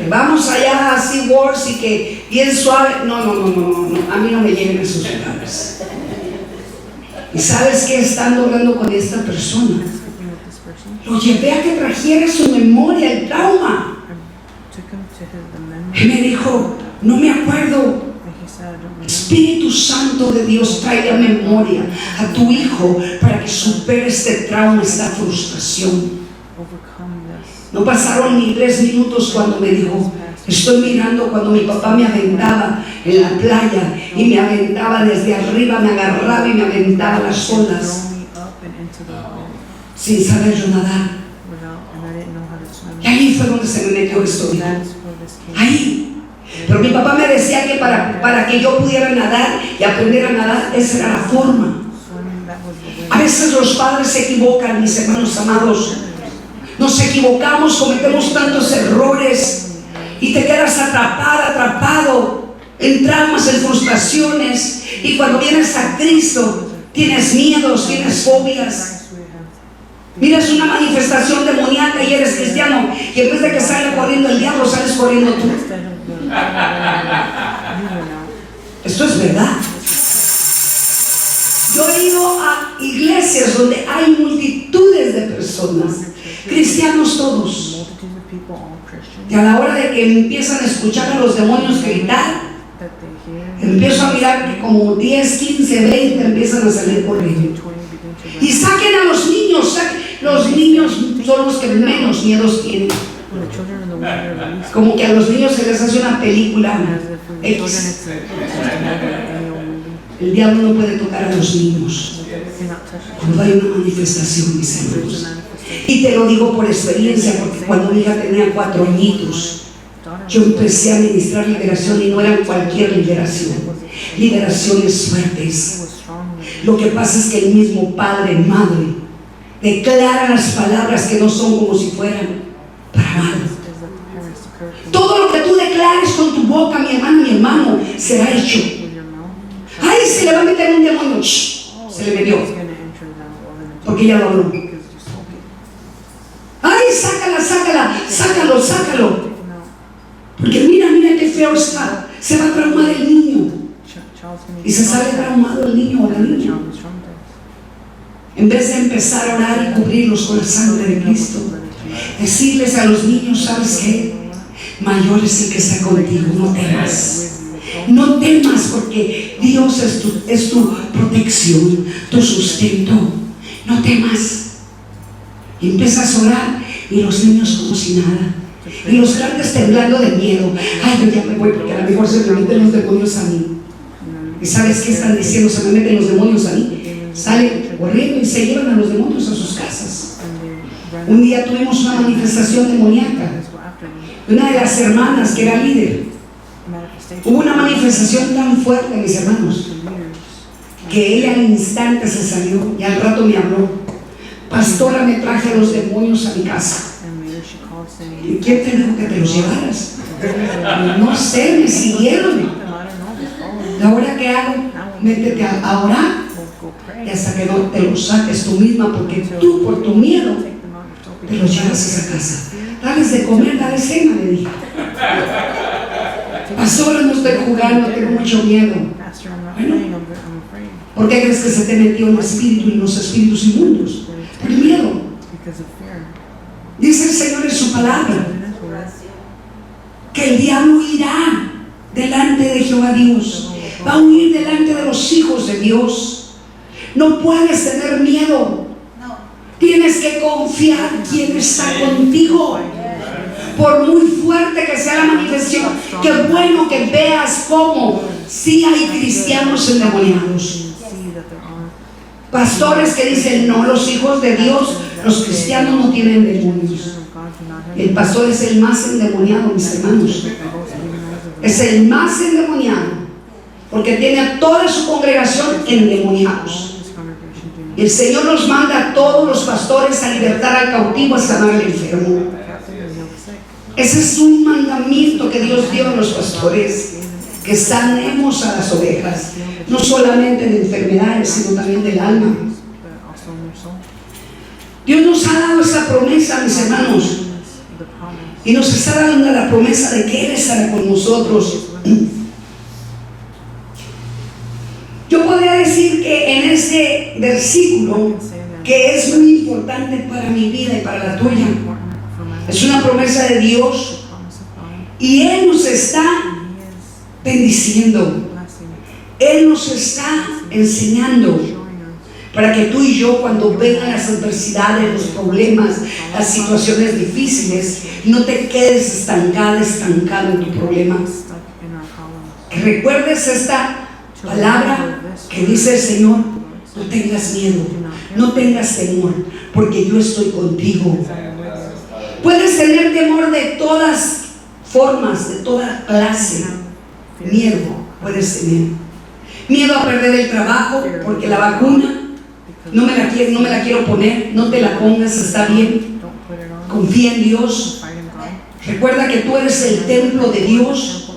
Vamos allá a SeaWorld y que bien suave. No, a mí no me lleguen esos lugares. Y sabes que estando hablando con esta persona, lo llevé a que trajera su memoria el trauma. Y me dijo, no me acuerdo. Espíritu Santo de Dios, trae a memoria a tu hijo para que supere este trauma, esta frustración. No pasaron ni 3 minutos cuando me dijo, estoy mirando cuando mi papá me aventaba en la playa y me aventaba desde arriba, me agarraba y me aventaba las olas sin saber yo nadar. Y ahí fue donde se me metió esto, dijo. Ahí. Pero mi papá me decía que para que yo pudiera nadar y aprender a nadar, esa era la forma. A veces los padres se equivocan, mis hermanos amados. Nos equivocamos, cometemos tantos errores y te quedas atrapado en traumas, en frustraciones. Y cuando vienes a Cristo, tienes miedos, tienes fobias. Miras una manifestación demoníaca y eres cristiano, y en vez de que salga corriendo el diablo, sales corriendo tú. Esto es verdad. Yo he ido a iglesias donde hay multitudes de personas, cristianos todos, y a la hora de que empiezan a escuchar a los demonios gritar, empiezo a mirar que como 10, 15, 20 empiezan a salir corriendo. Y saquen a los niños. Los niños son los que menos miedos tienen. Como que a los niños se les hace una película X. El diablo no puede tocar a los niños cuando hay una manifestación, mis hermanos. Y te lo digo por experiencia, porque cuando mi hija tenía 4 añitos, yo empecé a ministrar liberación, y no eran cualquier liberación, liberaciones fuertes. Lo que pasa es que el mismo padre, madre, declara las palabras que no son como si fueran para mal. Todo lo que tú declares con tu boca, mi hermana, mi hermano, será hecho. Ay, se le va a meter un demonio. Se le metió, porque ya lo habló. Ay, sácalo. Porque mira qué feo está. Se va a traumar el niño. Y se sale traumado el niño o la niña. En vez de empezar a orar y cubrirlos con la sangre de Cristo, decirles a los niños, ¿sabes qué? Mayor es el que está contigo, no temas. No temas, porque Dios es tu protección, tu sustento. No temas. Y empiezas a orar y los niños como si nada. Y los grandes temblando de miedo. Ay, yo ya me voy porque a lo mejor se me meten los demonios a mí. ¿Y sabes qué están diciendo? Se me meten los demonios a mí. Salen corriendo y se llevan a los demonios a sus casas. Un día tuvimos una manifestación demoníaca. Una de las hermanas que era líder. Hubo una manifestación tan fuerte, mis hermanos, que ella al instante se salió y al rato me habló: pastora, me traje a los demonios a mi casa. ¿Y quién te dijo que te los llevaras? No sé, me siguieron. ¿Ahora qué hago? Métete a orar y hasta que no te los saques tú misma, porque tú por tu miedo te los llevas a esa casa. Dales de comer, dale cena, le dije. Pastora, no estoy jugando, tengo mucho miedo. Bueno, ¿por qué crees que se te metió el espíritu y los espíritus inmundos? Por el miedo. Dice el Señor en su palabra que el diablo irá delante de Jehová Dios, va a huir delante de los hijos de Dios. No puedes tener miedo, tienes que confiar quién está contigo. Por muy fuerte que sea la manifestación, qué bueno que veas cómo sí hay cristianos endemoniados, pastores que dicen: no, los hijos de Dios, los cristianos no tienen demonios. El pastor es el más endemoniado, mis hermanos. Es el más endemoniado, porque tiene a toda su congregación endemoniados. Y el Señor nos manda a todos los pastores a libertar al cautivo, a sanar al enfermo. Ese es un mandamiento que Dios dio a los pastores, que sanemos a las ovejas, no solamente de enfermedades, sino también del alma. Dios nos ha dado esa promesa, mis hermanos, y nos está dando la promesa de que Él estará con nosotros. Yo podría decir que en este versículo, que es muy importante para mi vida y para la tuya, es una promesa de Dios, y Él nos está bendiciendo, Él nos está enseñando para que tú y yo, cuando vengan las adversidades, los problemas, las situaciones difíciles, no te quedes estancado en tu problema. Que recuerdes esta palabra que dice el Señor: no tengas miedo, no tengas temor, porque yo estoy contigo. Puedes tener temor de todas formas, de toda clase. Miedo puedes tener. Miedo a perder el trabajo porque la vacuna no me la quiero poner. No te la pongas, está bien. Confía en Dios. Recuerda que tú eres el templo de Dios,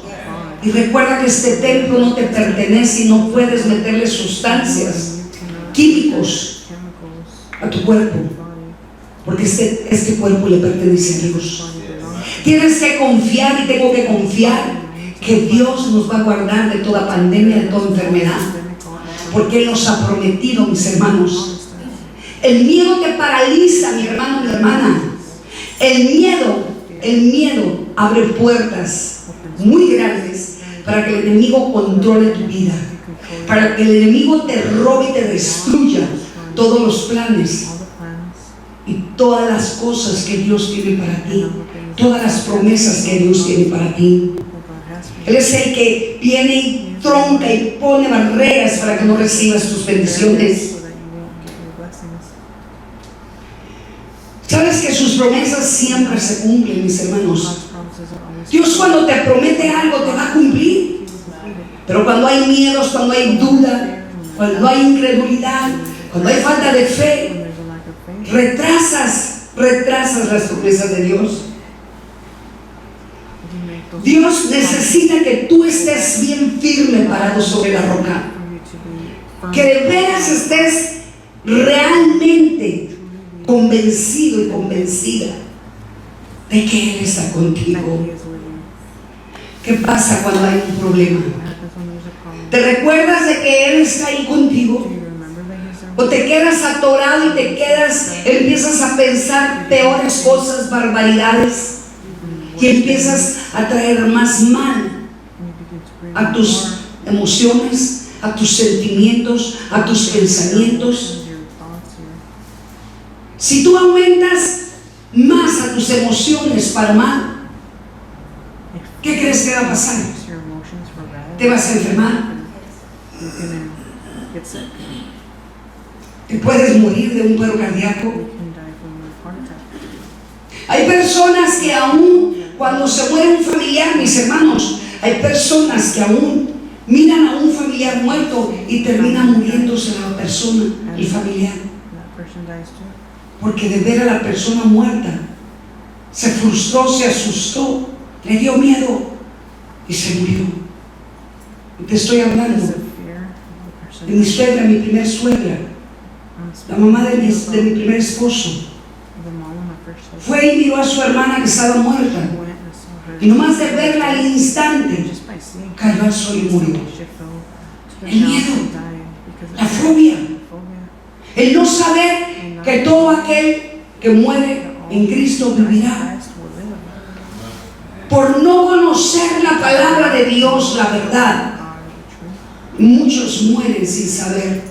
y recuerda que este templo no te pertenece y no puedes meterle sustancias, químicos a tu cuerpo, porque este cuerpo le pertenece a Dios. Tienes que confiar, y tengo que confiar, que Dios nos va a guardar de toda pandemia, de toda enfermedad, porque Él nos ha prometido, mis hermanos. El miedo te paraliza, mi hermano, mi hermana. El miedo abre puertas muy grandes para que el enemigo controle tu vida, para que el enemigo te robe y te destruya todos los planes y todas las cosas que Dios tiene para ti, todas las promesas que Dios tiene para ti. Él es el que viene y tronca y pone barreras para que no recibas tus bendiciones. Sabes que sus promesas siempre se cumplen, mis hermanos. Dios, cuando te promete algo, te va a cumplir. Pero cuando hay miedos, cuando hay duda, cuando hay incredulidad, cuando hay falta de fe, retrasas las promesas de Dios. Dios necesita que tú estés bien firme, parado sobre la roca, que de veras estés realmente convencido y convencida de que Él está contigo. ¿Qué pasa cuando hay un problema? ¿Te recuerdas de que Él está ahí contigo? ¿O te quedas atorado y empiezas a pensar peores cosas, barbaridades, y empiezas a traer más mal a tus emociones, a tus sentimientos, a tus pensamientos? Si tú aumentas más a tus emociones para mal, ¿qué crees que va a pasar? Te vas a enfermar. Te puedes morir de un paro cardíaco. Hay personas que aún cuando se muere un familiar, mis hermanos, hay personas que aún Miran a un familiar muerto y termina muriéndose la persona, el familiar. Porque de ver a la persona muerta se frustró, se asustó, le dio miedo y se murió. Te estoy hablando de mi suegra, mi primer suegra, la mamá de mi primer esposo. Fue y miró a su hermana que estaba muerta, y nomás de verla al instante cayó al suelo y murió. El miedo, la fobia, el no saber que todo aquel que muere en Cristo vivirá. Por no conocer la palabra de Dios, la verdad, muchos mueren sin saber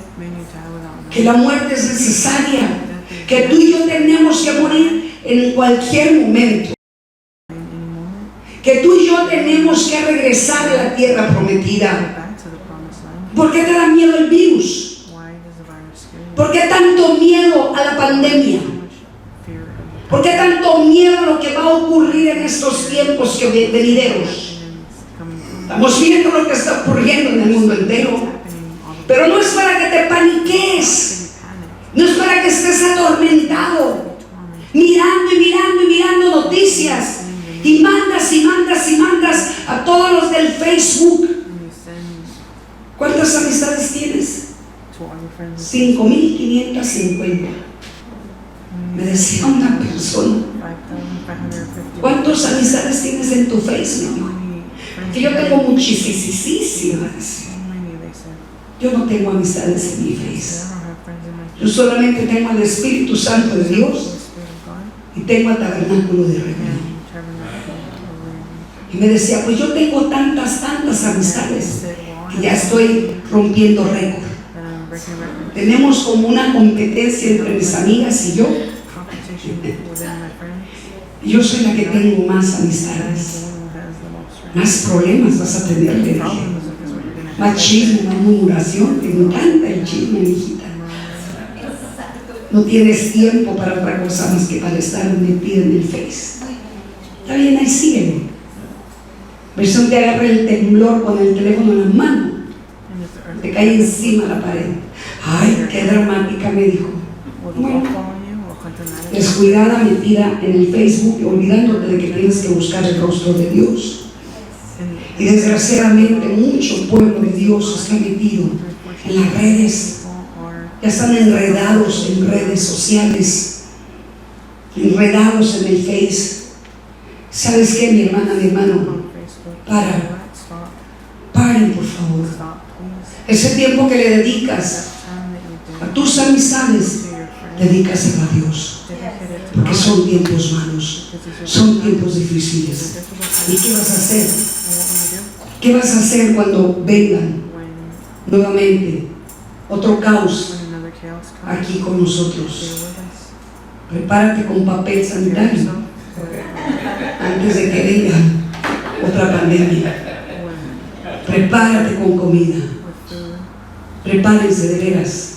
que la muerte es necesaria, que tú y yo tenemos que morir en cualquier momento, que tú y yo tenemos que regresar a la tierra prometida. ¿Por qué te da miedo el virus? ¿Por qué tanto miedo a la pandemia? ¿Por qué tanto miedo a lo que va a ocurrir en estos tiempos venideros? Estamos viendo lo que está ocurriendo en el mundo entero, pero no es para que te paniques, no es para que estés atormentado, mirando y mirando y mirando noticias, y mandas y mandas y mandas a todos los del Facebook. ¿Cuántas amistades tienes? 5,550. Me decía una persona, ¿cuántas amistades tienes en tu Facebook? Que yo tengo muchísimas. Yo no tengo amistades en mi Facebook. Yo solamente tengo al Espíritu Santo de Dios y tengo al Tabernáculo de Reunión. Y me decía, pues yo tengo tantas amistades que ya estoy rompiendo récord. Tenemos como una competencia entre mis amigas y yo. Y yo soy la que tengo más amistades. Más problemas vas a tener, le dije. Más chisme, más murmuración. Te encanta el chisme, mi hijita. No tienes tiempo para otra cosa más que para estar metida en el Face. Está bien, ahí sígueme. Versión te agarra el temblor con el teléfono en la mano, te cae encima la pared. Ay, qué dramática, me dijo. Bueno, descuidada, metida en el Facebook, olvidándote de que tienes que buscar el rostro de Dios. Y desgraciadamente mucho pueblo de Dios está metido en las redes, ya están enredados en redes sociales, enredados en el Face. ¿Sabes qué, mi hermana, mi hermano? Paren, por favor. Ese tiempo que le dedicas a tus amistades, dedícaselo a Dios, porque son tiempos malos, son tiempos difíciles. ¿Y qué vas a hacer? ¿Qué vas a hacer cuando vengan nuevamente otro caos aquí con nosotros? Prepárate con papel sanitario antes de que venga otra pandemia. Prepárate con comida. Prepárense de veras.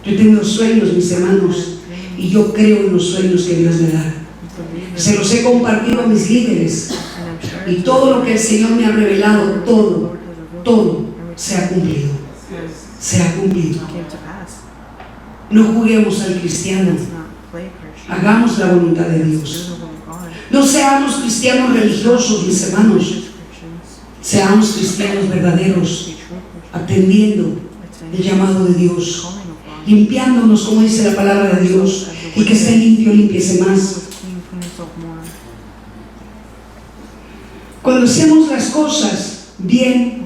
Yo tengo sueños, mis hermanos, y yo creo en los sueños que Dios me da. Se los he compartido a mis líderes, y todo lo que el Señor me ha revelado, todo se ha cumplido. Se ha cumplido. No juguemos al cristiano. Hagamos la voluntad de Dios. No seamos cristianos religiosos, mis hermanos. Seamos cristianos verdaderos, atendiendo el llamado de Dios, limpiándonos, como dice la palabra de Dios, y que esté limpio, límpiese más. Cuando hacemos las cosas bien,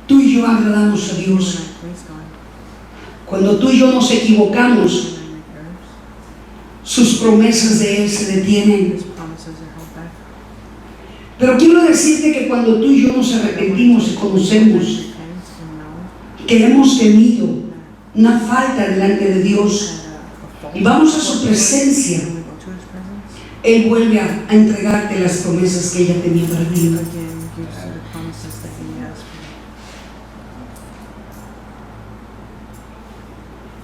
tú y yo agradamos a Dios. Cuando tú y yo nos equivocamos, sus promesas de Él se detienen. Pero quiero decirte que cuando tú y yo nos arrepentimos y conocemos que hemos tenido una falta delante de Dios y vamos a su presencia, Él vuelve a entregarte las promesas que ella tenía para ti.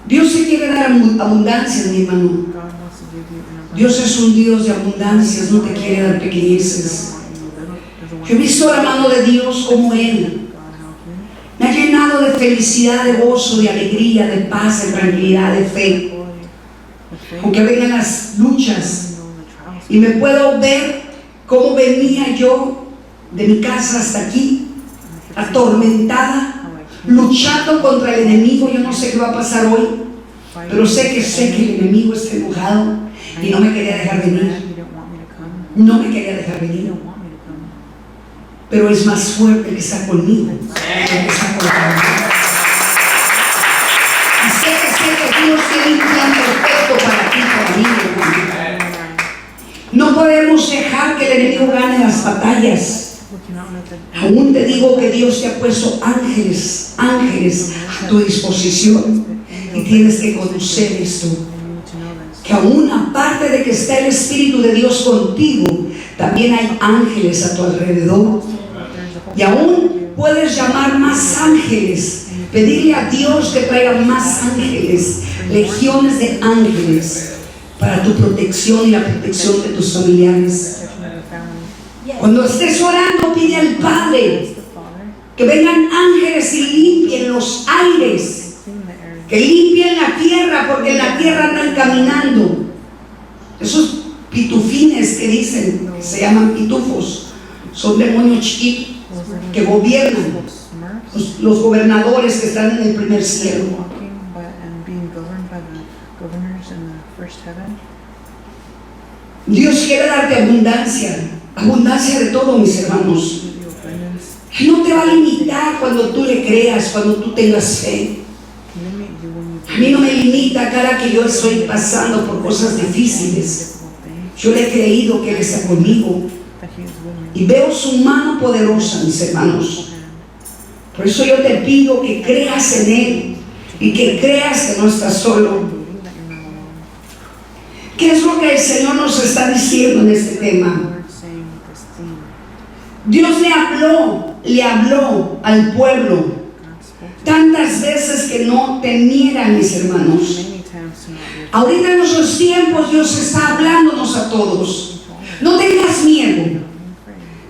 Dios se quiere dar abundancia, mi hermano. Dios es un Dios de abundancias, no te quiere dar pequeñeces. Yo he visto la mano de Dios como Él me ha llenado de felicidad, de gozo, de alegría, de paz, de tranquilidad, de fe. Aunque vengan las luchas y me puedo ver cómo venía yo de mi casa hasta aquí, atormentada, luchando contra el enemigo. Yo no sé qué va a pasar hoy, pero sé que el enemigo está enojado y no me quería dejar venir. No me quería dejar venir. Pero es más fuerte el que está conmigo, el que está contra mí. Y sé que Dios tiene un plan perfecto para ti, para mí, hermano. No podemos dejar que el enemigo gane las batallas. Aún te digo que Dios te ha puesto ángeles a tu disposición. Y tienes que conocer esto, que aún aparte de que está el Espíritu de Dios contigo, también hay ángeles a tu alrededor. Y aún puedes llamar más ángeles, pedirle a Dios que traiga más ángeles, legiones de ángeles, para tu protección y la protección de tus familiares. Cuando estés orando, pide al Padre que vengan ángeles y limpien los aires, que limpien la tierra, porque en la tierra andan caminando esos pitufines que dicen, que se llaman pitufos, son demonios chiquitos que gobiernan, los gobernadores que están en el primer cielo. Dios quiere darte abundancia, abundancia de todo, mis hermanos. Él no te va a limitar cuando tú le creas, cuando tú tengas fe. A mí no me limita cada que yo estoy pasando por cosas difíciles. Yo le he creído que Él está conmigo y veo su mano poderosa, mis hermanos. Por eso yo te pido que creas en Él y que creas que no estás solo. ¿Qué es lo que el Señor nos está diciendo en este tema? Dios le habló al pueblo tantas veces que no temieran, mis hermanos. Ahorita en nuestros tiempos Dios está hablándonos a todos. No tengas miedo.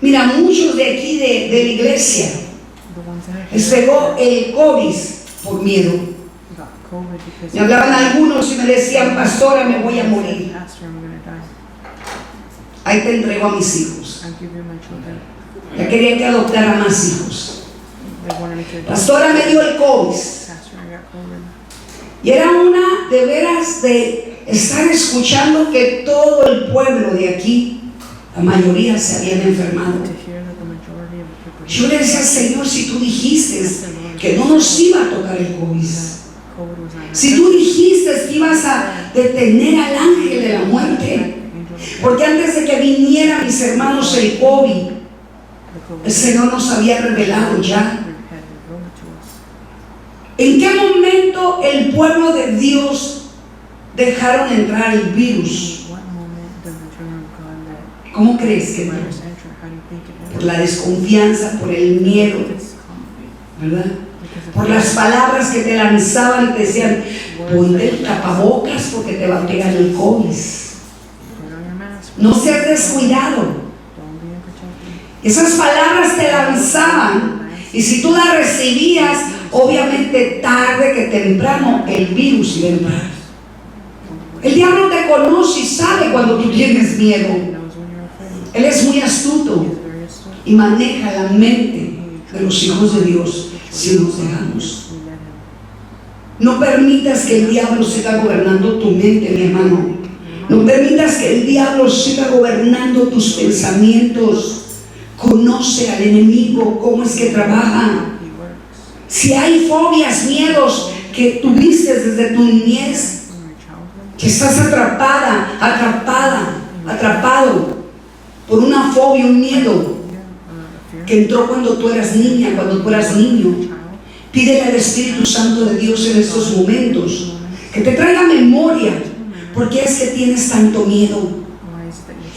Mira, muchos de aquí de la iglesia les pegó el COVID por miedo. Me hablaban algunos y me decían, pastora, me voy a morir. Ahí te entrego a mis hijos. Ya quería que adoptara más hijos. Pastora, me dio el COVID. Y era una de veras de estar escuchando que todo el pueblo de aquí, la mayoría se habían enfermado. Yo le decía, Señor, si tú dijiste que no nos iba a tocar el COVID, si tú dijiste que ibas a detener al ángel de la muerte, porque antes de que viniera, mis hermanos, el COVID, el Señor nos había revelado ya. ¿En qué momento el pueblo de Dios dejaron entrar el virus? ¿Cómo crees que no? Por la desconfianza, por el miedo, ¿verdad? Por las palabras que te lanzaban y te decían, ponte el tapabocas porque te va a pegar el COVID. No seas descuidado. Esas palabras te lanzaban y si tú las recibías, obviamente tarde que temprano el virus iba a entrar. El diablo te conoce y sabe cuando tú tienes miedo. Él es muy astuto y maneja la mente de los hijos de Dios si nos dejamos. No permitas que el diablo siga gobernando tu mente, mi hermano. No permitas que el diablo siga gobernando tus pensamientos. Conoce al enemigo, cómo es que trabaja. Si hay fobias, miedos que tuviste desde tu niñez, que estás atrapado por una fobia, un miedo que entró cuando tú eras niña, cuando tú eras niño, pídele al Espíritu Santo de Dios en estos momentos que te traiga memoria. ¿Por qué es que tienes tanto miedo?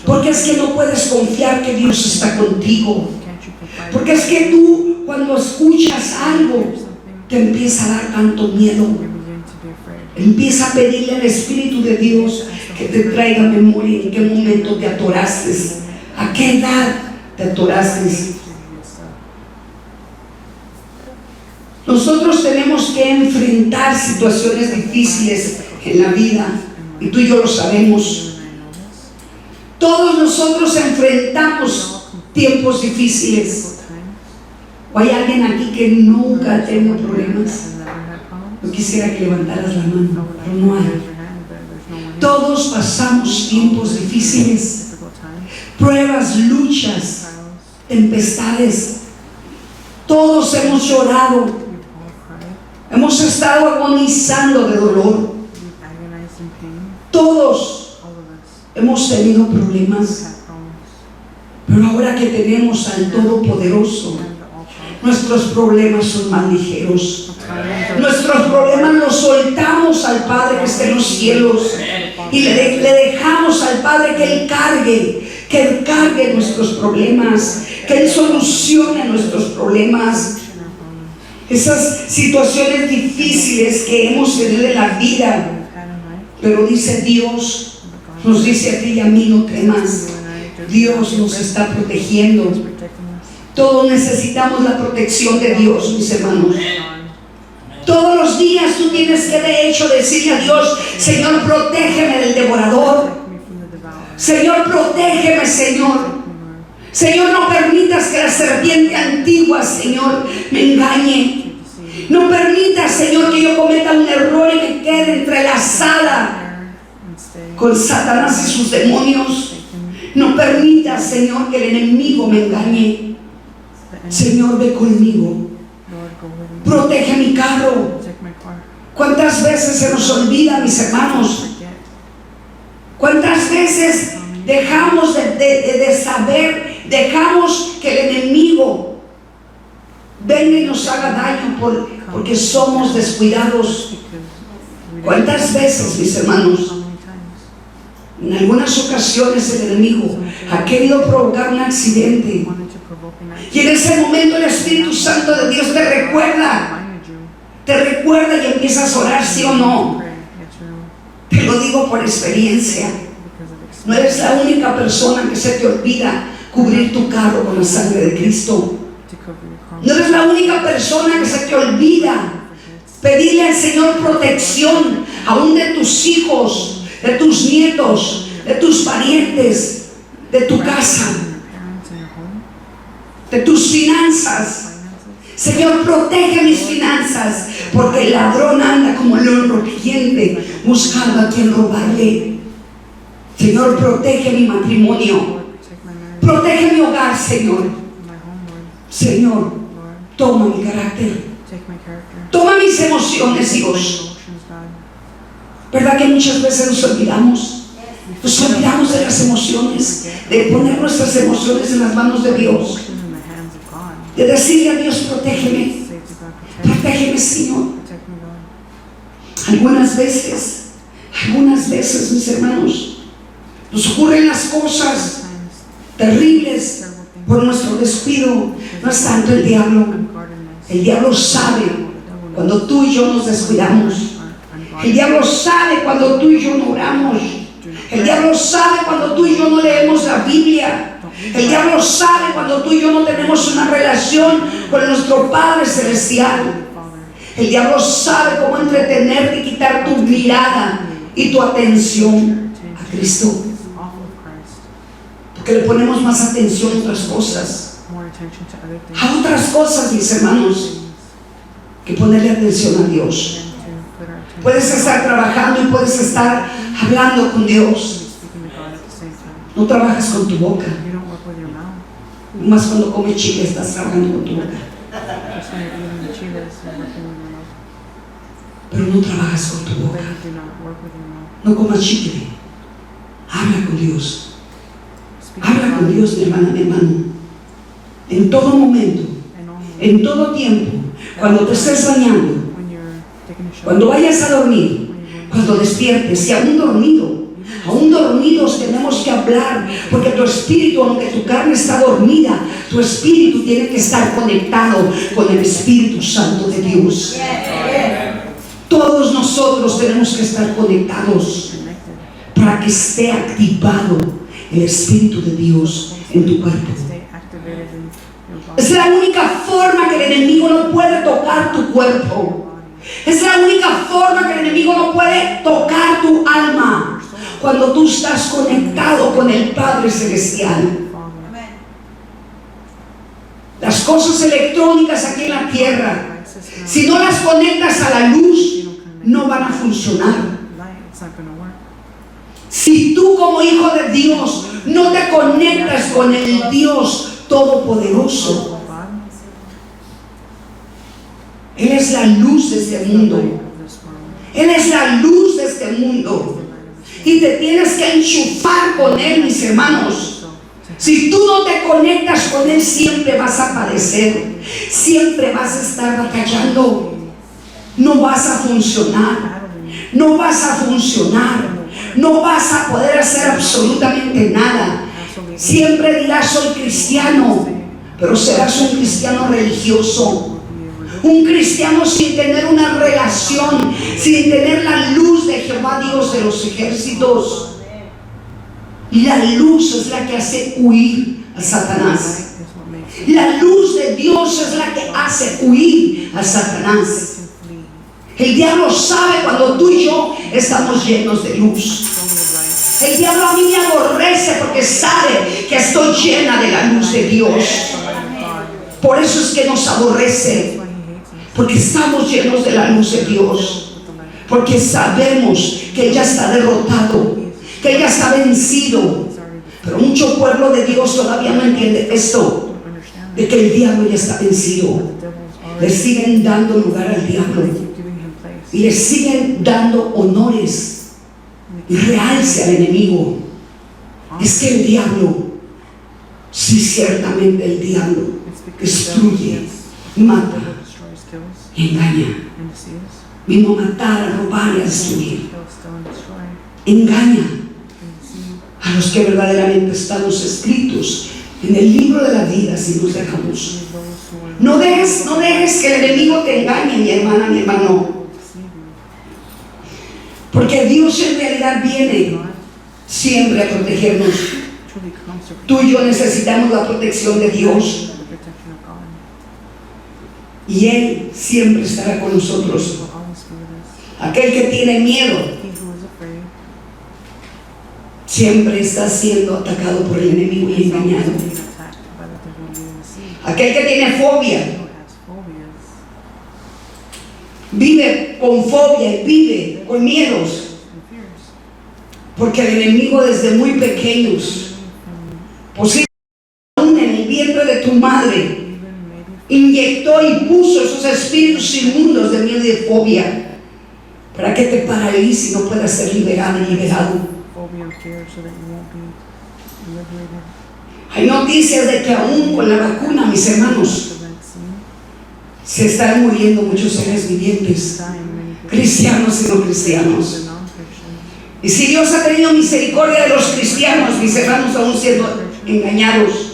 ¿Por qué es que no puedes confiar que Dios está contigo? Porque es que tú, cuando escuchas algo, te empieza a dar tanto miedo. Empieza a pedirle al Espíritu de Dios que te traiga memoria en qué momento te atoraste, a qué edad te atoraste. Nosotros tenemos que enfrentar situaciones difíciles en la vida, y tú y yo lo sabemos. Todos nosotros enfrentamos tiempos difíciles. ¿O hay alguien aquí que nunca ha tenido problemas? Yo quisiera que levantaras la mano, pero no hay. Todos pasamos tiempos difíciles, pruebas, luchas, tempestades. Todos hemos llorado, hemos estado agonizando de dolor. Todos hemos tenido problemas, pero ahora que tenemos al Todopoderoso, nuestros problemas son más ligeros. Nuestros problemas los soltamos al Padre que está en los cielos y le dejamos al Padre que Él cargue nuestros problemas, que Él solucione nuestros problemas. Esas situaciones difíciles que hemos tenido en la vida. Pero dice Dios, nos dice a ti y a mí, no temas. Dios nos está protegiendo. Todos necesitamos la protección de Dios, mis hermanos. Todos los días tú tienes que de hecho decirle a Dios: Señor, protégeme del devorador. Señor, protégeme, Señor. Señor, no permitas que la serpiente antigua, Señor, me engañe. No permitas, Señor, que yo cometa un error y me quede entrelazada con Satanás y sus demonios. No permitas, Señor, que el enemigo me engañe. Señor, ve conmigo. Protege mi carro. ¿Cuántas veces se nos olvida, mis hermanos? ¿Cuántas veces dejamos de saber, dejamos que el enemigo venga y nos haga daño porque somos descuidados? ¿Cuántas veces, mis hermanos? En algunas ocasiones el enemigo ha querido provocar un accidente, y en ese momento el Espíritu Santo de Dios te recuerda y empiezas a orar, sí o no. Te lo digo por experiencia. No eres la única persona que se te olvida cubrir tu carro con la sangre de Cristo. No eres la única persona que se te olvida pedirle al Señor protección, aún de tus hijos, de tus nietos, de tus parientes, de tu casa, de tus finanzas. Señor, protege mis finanzas, porque el ladrón anda como león rugiente buscando a quien robarle. Señor, protege mi matrimonio, protege mi hogar, Señor. Señor, toma mi carácter, toma mis emociones, Dios. ¿Verdad que muchas veces nos olvidamos de las emociones, de poner nuestras emociones en las manos de Dios, de decirle a Dios: protégeme, Señor? Algunas veces, mis hermanos, nos ocurren las cosas terribles por nuestro descuido. No es tanto el diablo. El diablo sabe cuando tú y yo nos descuidamos. El diablo sabe cuando tú y yo no oramos. El diablo sabe cuando tú y yo no leemos la Biblia. El diablo sabe cuando tú y yo no tenemos una relación con nuestro Padre Celestial. El diablo sabe cómo entretenerte y quitar tu mirada y tu atención a Cristo, porque le ponemos más atención a otras cosas, mis hermanos, que ponerle atención a Dios. Puedes estar trabajando y puedes estar hablando con Dios. No trabajas con tu boca. Más cuando comes chile estás trabajando con tu boca. Pero no trabajas con tu boca. No comas chicle. Habla con Dios. Habla con Dios, mi hermana, mi hermano. En todo momento, en todo tiempo, cuando te estés bañando, cuando vayas a dormir, cuando despiertes, y aún dormidos tenemos que hablar, porque tu espíritu, aunque tu carne está dormida, tu espíritu tiene que estar conectado con el Espíritu Santo de Dios. Todos nosotros tenemos que estar conectados para que esté activado el Espíritu de Dios en tu cuerpo. Es la única forma que el enemigo no puede tocar tu cuerpo. Es la única forma que el enemigo no puede tocar tu alma. Cuando tú estás conectado con el Padre Celestial. Las cosas electrónicas aquí en la tierra, si no las conectas a la luz, no van a funcionar. Si tú como hijo de Dios no te conectas con el Dios Todopoderoso, Él es la luz de este mundo. Él es la luz de este mundo. Y te tienes que enchufar con Él, mis hermanos. Si tú no te conectas con Él, siempre vas a padecer. Siempre vas a estar batallando. No vas a funcionar. No vas a funcionar. No vas a poder hacer absolutamente nada. Siempre dirás: soy cristiano. Pero serás un cristiano religioso. Un cristiano sin tener una relación, sin tener la luz de Jehová Dios de los ejércitos. Y la luz es la que hace huir a Satanás. La luz de Dios es la que hace huir a Satanás. El diablo sabe cuando tú y yo estamos llenos de luz. El diablo a mí me aborrece porque sabe que estoy llena de la luz de Dios. Por eso es que nos aborrece. Porque estamos llenos de la luz de Dios. Porque sabemos que Él ya está derrotado, que Él ya está vencido. Pero mucho pueblo de Dios todavía no entiende esto, de que el diablo ya está vencido. Le siguen dando lugar al diablo y le siguen dando honores y realce al enemigo. Es que el diablo, sí, ciertamente el diablo destruye, mata, engaña. Vino a matar, a robar y a destruir. Engaña a los que verdaderamente estamos escritos en el libro de la vida si nos dejamos. No dejes que el enemigo te engañe, mi hermana, mi hermano. Porque Dios en realidad viene siempre a protegernos. Tú y yo necesitamos la protección de Dios. Y Él siempre estará con nosotros. Aquel que tiene miedo siempre está siendo atacado por el enemigo y engañado. Aquel que tiene fobia vive con fobia, vive con miedos. Porque el enemigo desde muy pequeños, posiblemente aún en el vientre de tu madre, inyectó y puso esos espíritus inmundos de miedo y de fobia para que te paralice y no puedas ser liberado y liberado. Hay noticias de que aún con la vacuna, mis hermanos, se están muriendo muchos seres vivientes, cristianos y no cristianos. Y si Dios ha tenido misericordia de los cristianos, mis hermanos, aún siendo engañados,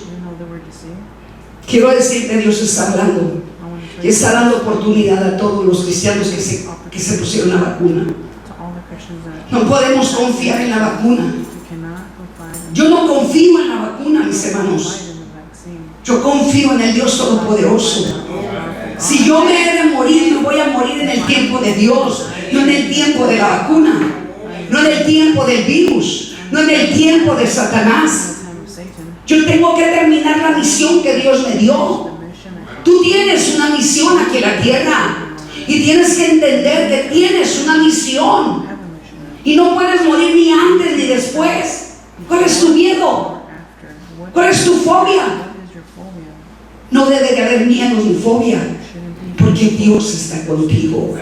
quiero decirte, Dios está hablando y está dando oportunidad a todos los cristianos que se pusieron la vacuna. No podemos confiar en la vacuna. Yo no confío en la vacuna, mis hermanos. Yo confío en el Dios Todopoderoso. Si yo me he de morir, me voy a morir en el tiempo de Dios, no en el tiempo de la vacuna, no en el tiempo del virus, no en el tiempo de Satanás. Yo tengo que terminar la misión que Dios me dio. Tú tienes una misión aquí en la tierra y tienes que entender que tienes una misión y no puedes morir ni antes ni después. ¿Cuál es tu miedo? ¿Cuál es tu fobia? No debe de haber miedo ni fobia, porque Dios está contigo.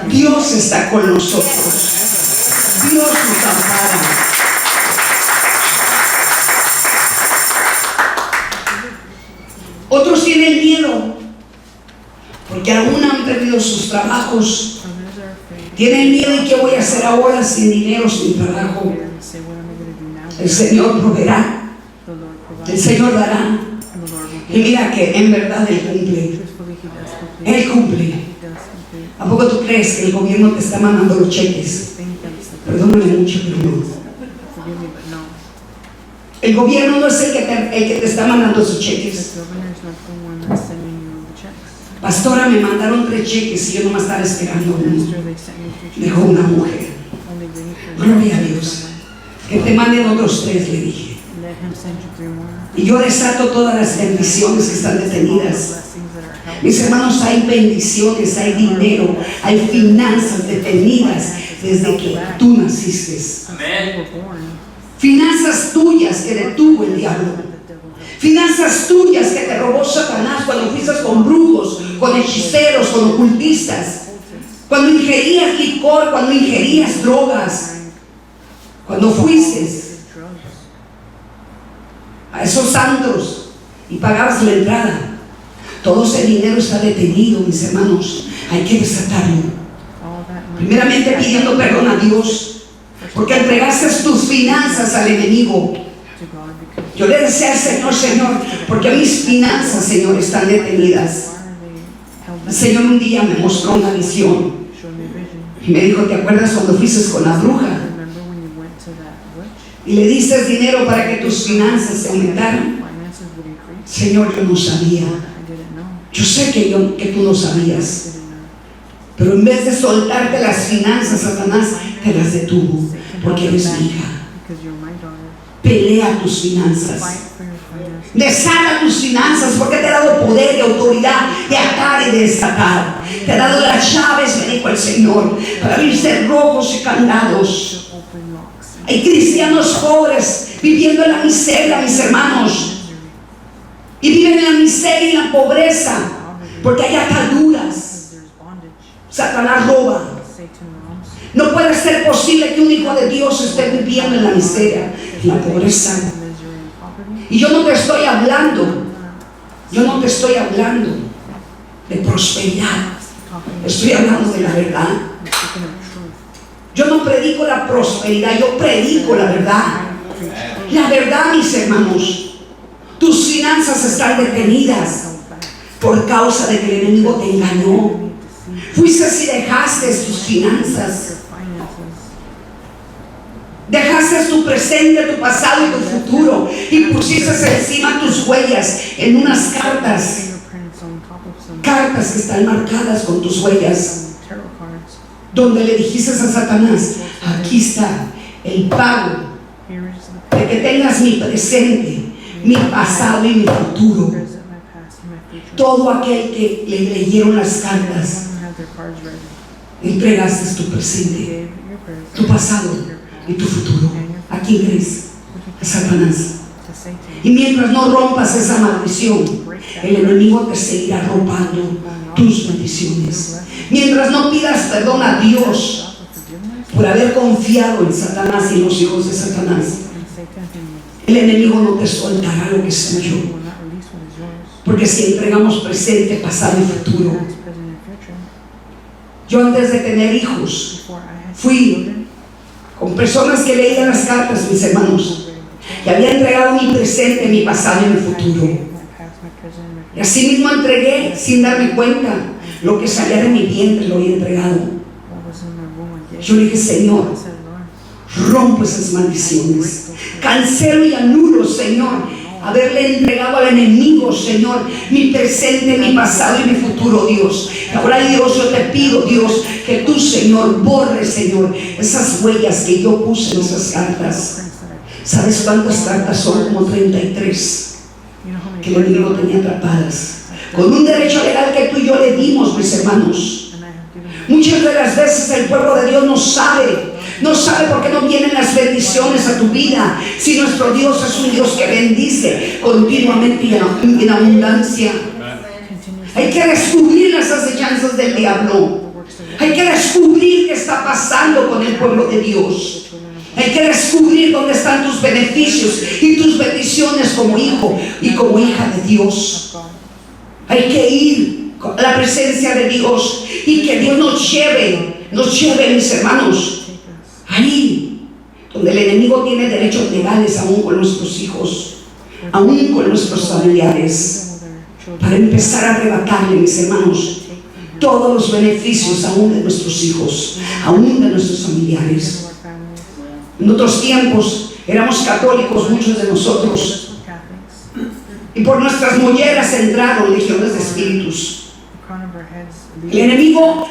Dios está con nosotros. Dios nos ampara. Otros tienen miedo porque aún han perdido sus trabajos. Tienen miedo: ¿y qué voy a hacer ahora sin dinero, sin trabajo? El Señor proveerá, el Señor dará. Y mira que en verdad Él cumple. Él cumple. ¿A poco tú crees que el gobierno te está mandando los cheques? Perdóname mucho, pero no. El gobierno no es el que te está mandando esos cheques. Pastora, me mandaron 3 cheques y yo nomás estaba esperando uno. Pastor, they sent me 2 cheques. Dijo una mujer. Only waiting for Gloria a Dios. Que te manden otros 3, le dije. Let him send you 3 more. Y yo desato todas las bendiciones que están detenidas. Blessings that are held. Mis hermanos, hay bendiciones, hay dinero, hay finanzas detenidas desde que tú naciste. You were born. Finanzas tuyas que detuvo el diablo. Finanzas tuyas que te robó Satanás cuando fuiste con brujos, con hechiceros, con ocultistas. Cuando ingerías licor, cuando ingerías drogas. Cuando fuiste a esos antros y pagabas la entrada. Todo ese dinero está detenido, mis hermanos. Hay que desatarlo. Primeramente pidiendo perdón a Dios, porque entregaste tus finanzas al enemigo. Yo le decía al Señor, Señor, porque mis finanzas, Señor, están detenidas. El Señor un día me mostró una visión y me dijo, ¿te acuerdas cuando fuiste con la bruja y le diste dinero para que tus finanzas se aumentaran? Señor, yo no sabía. Yo sé que tú no sabías. Pero en vez de soltarte las finanzas, Satanás te las detuvo, porque eres mi hija. Pelea tus finanzas. Desata tus finanzas, porque te he dado poder y autoridad de atar y de desatar. Te he dado las llaves, me dijo el Señor, para abrir cerrojos y candados. Hay cristianos pobres viviendo en la miseria, mis hermanos, y viven en la miseria y en la pobreza, porque hay ataduras. Satanás roba. No puede ser posible que un hijo de Dios esté viviendo en la miseria, en la pobreza. Y yo no te estoy hablando de prosperidad. Estoy hablando de la verdad. Yo no predico la prosperidad, yo predico la verdad. La verdad, mis hermanos. Tus finanzas están detenidas por causa de que el enemigo te engañó. Fuiste y dejaste tus finanzas. Dejaste tu presente, tu pasado y tu futuro, y pusiste encima tus huellas en unas cartas que están marcadas con tus huellas, donde le dijiste a Satanás, aquí está el pago de que tengas mi presente, mi pasado y mi futuro. Todo aquel que le leyeron las cartas, entregaste tu presente, tu pasado y tu futuro. ¿A quién crees? A Satanás. Y mientras no rompas esa maldición, el enemigo te seguirá robando tus bendiciones. Mientras no pidas perdón a Dios por haber confiado en Satanás y en los hijos de Satanás, el enemigo no te soltará lo que es tuyo. Porque si entregamos presente, pasado y futuro. Yo antes de tener hijos fui con personas que leían las cartas, mis hermanos, y había entregado mi presente, mi pasado y mi futuro. Y así mismo entregué sin darme cuenta lo que salía de mi vientre, lo había entregado. Yo le dije, Señor, rompo esas maldiciones, cancelo y anulo, Señor, haberle entregado al enemigo, Señor, mi presente, mi pasado y mi futuro, Dios. Ahora, Dios, yo te pido, Dios, que tú, Señor, borres, Señor, esas huellas que yo puse en esas cartas. ¿Sabes cuántas cartas son? Como 33 que el enemigo tenía atrapadas, con un derecho legal que tú y yo le dimos, mis hermanos. Muchas de las veces el pueblo de Dios no sabe por qué no vienen las bendiciones a tu vida, si nuestro Dios es un Dios que bendice continuamente y en abundancia. Hay que descubrir las acechanzas del diablo. Hay que descubrir qué está pasando con el pueblo de Dios. Hay que descubrir dónde están tus beneficios y tus bendiciones como hijo y como hija de Dios. Hay que ir a la presencia de Dios y que Dios nos lleve, mis hermanos, ahí donde el enemigo tiene derechos legales aún con nuestros hijos, aún con nuestros familiares, para empezar a arrebatarle, mis hermanos, todos los beneficios aún de nuestros hijos, aún de nuestros familiares. En otros tiempos éramos católicos, muchos de nosotros, y por nuestras molleras entraron legiones de espíritus. El enemigo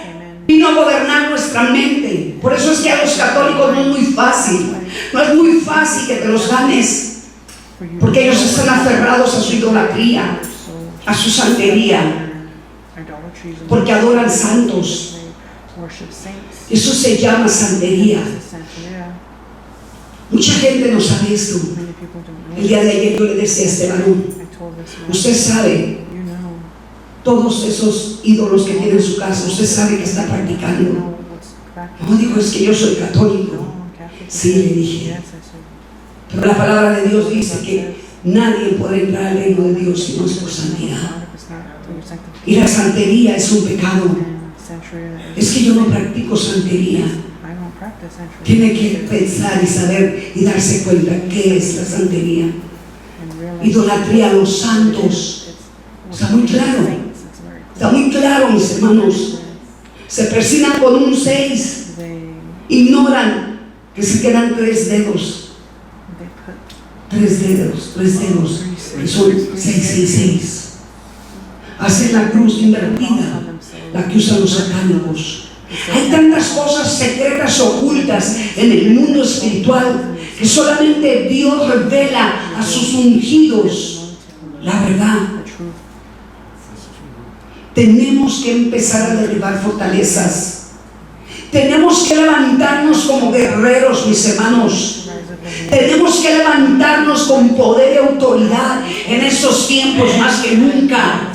vino a gobernar nuestra mente. Por eso es que a los católicos no es muy fácil. No es muy fácil que te los ganes. Porque ellos están aferrados a su idolatría, a su santería. Porque adoran santos. Eso se llama santería. Mucha gente no sabe esto. El día de ayer yo le decía a este varón, usted sabe todos esos ídolos que tiene en su casa, usted sabe que está practicando. No, dijo, es que yo soy católico. Sí, le dije. Pero la palabra de Dios dice que nadie puede entrar al reino de Dios si no es por santidad. Y la santería es un pecado. Es que yo no practico santería. Tiene que pensar y saber y darse cuenta qué es la santería. Idolatría a los santos. Está muy claro. Está muy claro, mis hermanos. Se persignan con un 6. Ignoran que se quedan 3 dedos. 3 dedos, que son 666. Hacen la cruz invertida, la que usan los satánicos. Hay tantas cosas secretas ocultas en el mundo espiritual que solamente Dios revela a sus ungidos. La verdad. Tenemos que empezar a derribar fortalezas. Tenemos que levantarnos como guerreros, mis hermanos. Tenemos que levantarnos con poder y autoridad en estos tiempos más que nunca.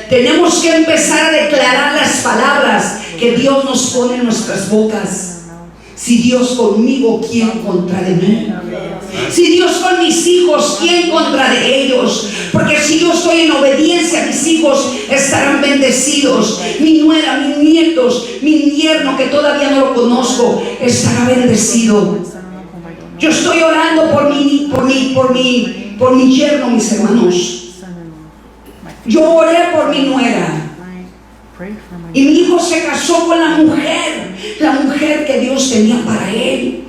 Tenemos que empezar a declarar las palabras que Dios nos pone en nuestras bocas. Si Dios conmigo, ¿quién contra de mí? Si Dios con mis hijos, ¿quién contra de ellos? Porque si yo estoy en obediencia, mis hijos estarán bendecidos. Mi nuera, mis nietos, mi yerno que todavía no lo conozco, estará bendecido. Yo estoy orando por mi yerno, mis hermanos. Yo oré por mi nuera. Y mi hijo se casó con la mujer que Dios tenía para él.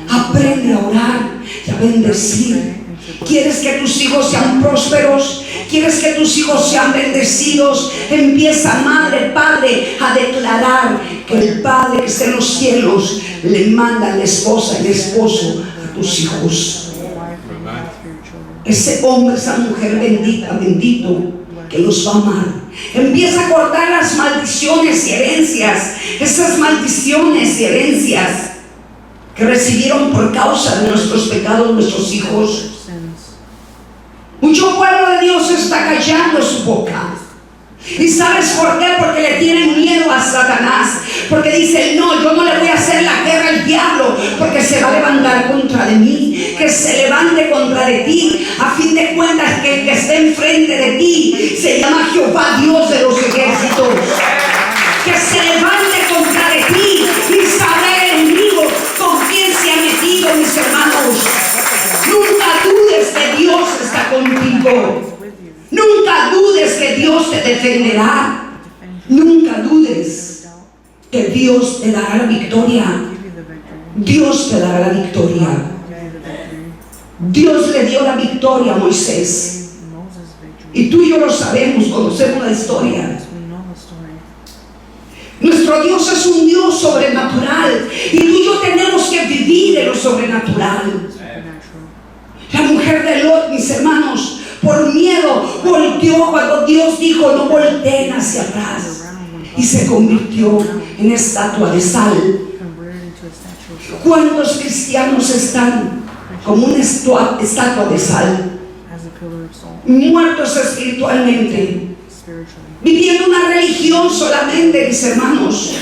Aprende a orar y a bendecir. ¿Quieres que tus hijos sean prósperos? ¿Quieres que tus hijos sean bendecidos? Empieza, madre, padre, a declarar que el Padre que está en los cielos le manda a la esposa y el esposo a tus hijos. Ese hombre, esa mujer bendita, bendito, que los va a amar. Empieza a cortar las maldiciones y herencias, esas maldiciones y herencias que recibieron por causa de nuestros pecados nuestros hijos. Mucho pueblo de Dios está callando su boca. ¿Y sabes por qué? Porque le tienen miedo a Satanás. Porque dicen, no, yo no le voy a hacer la guerra al diablo, porque se va a levantar contra de mí. Que se levante contra de ti. A fin de cuentas, que el que esté enfrente de ti se llama Jehová, Dios de los ejércitos. Que se levante contra de ti y sabrá el enemigo con quién se ha metido, mis hermanos. Nunca dudes que Dios está contigo. Nunca dudes que Dios te defenderá. Nunca dudes que Dios te dará la victoria. Dios te dará la victoria. Dios le dio la victoria a Moisés. Y tú y yo lo sabemos, conocemos la historia. Nuestro Dios es un Dios sobrenatural. Y tú y yo tenemos que vivir en lo sobrenatural. La mujer de Lot, mis hermanos, por miedo volteó cuando Dios dijo no volteen hacia atrás, y se convirtió en estatua de sal. ¿Cuántos cristianos están como una estatua de sal, muertos espiritualmente, viviendo una religión solamente, mis hermanos?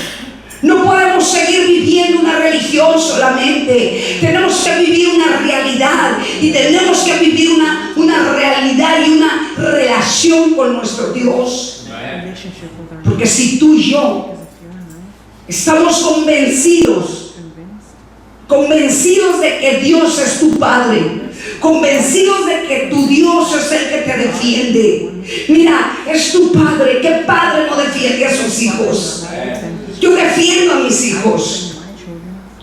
No podemos seguir viviendo una religión solamente. Tenemos que vivir una realidad. Y tenemos que vivir una realidad y una relación con nuestro Dios. Porque si tú y yo estamos convencidos de que Dios es tu Padre, convencidos de que tu Dios es el que te defiende. Mira, es tu Padre. ¿Qué padre no defiende a sus hijos? Yo defiendo a mis hijos.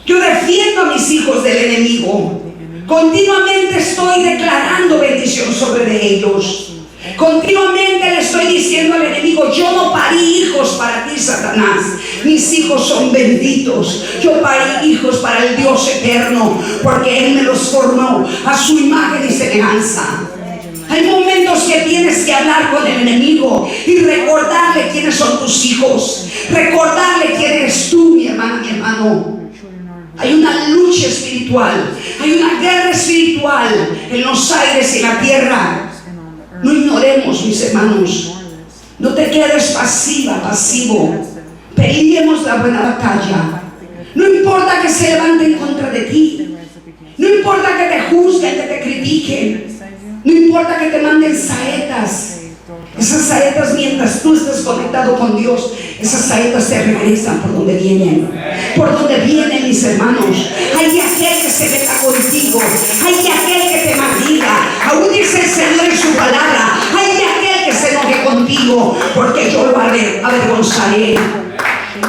Yo defiendo a mis hijos del enemigo. Continuamente estoy declarando bendición sobre ellos. Continuamente le estoy diciendo al enemigo: yo no parí hijos para ti, Satanás. Mis hijos son benditos. Yo parí hijos para el Dios eterno, porque Él me los formó a su imagen y semejanza. Hay momentos que tienes que hablar con el enemigo y recordarle quiénes son tus hijos, recordarle quién eres tú, mi hermana, mi hermano. Hay una lucha espiritual, hay una guerra espiritual en los aires y en la tierra. No ignoremos, mis hermanos. No te quedes pasiva, pasivo. Peleemos la buena batalla. No importa que se levanten contra de ti. No importa que te juzguen, que te critiquen. No importa que te manden saetas. Esas saetas, mientras tú estés conectado con Dios, esas saetas te regresan por donde vienen. Por donde vienen, mis hermanos. Hay de aquel que se meta contigo. Hay de aquel que te maldiga. Aún dice el Señor en su palabra: hay de aquel que se enoje contigo, porque yo lo avergonzaré.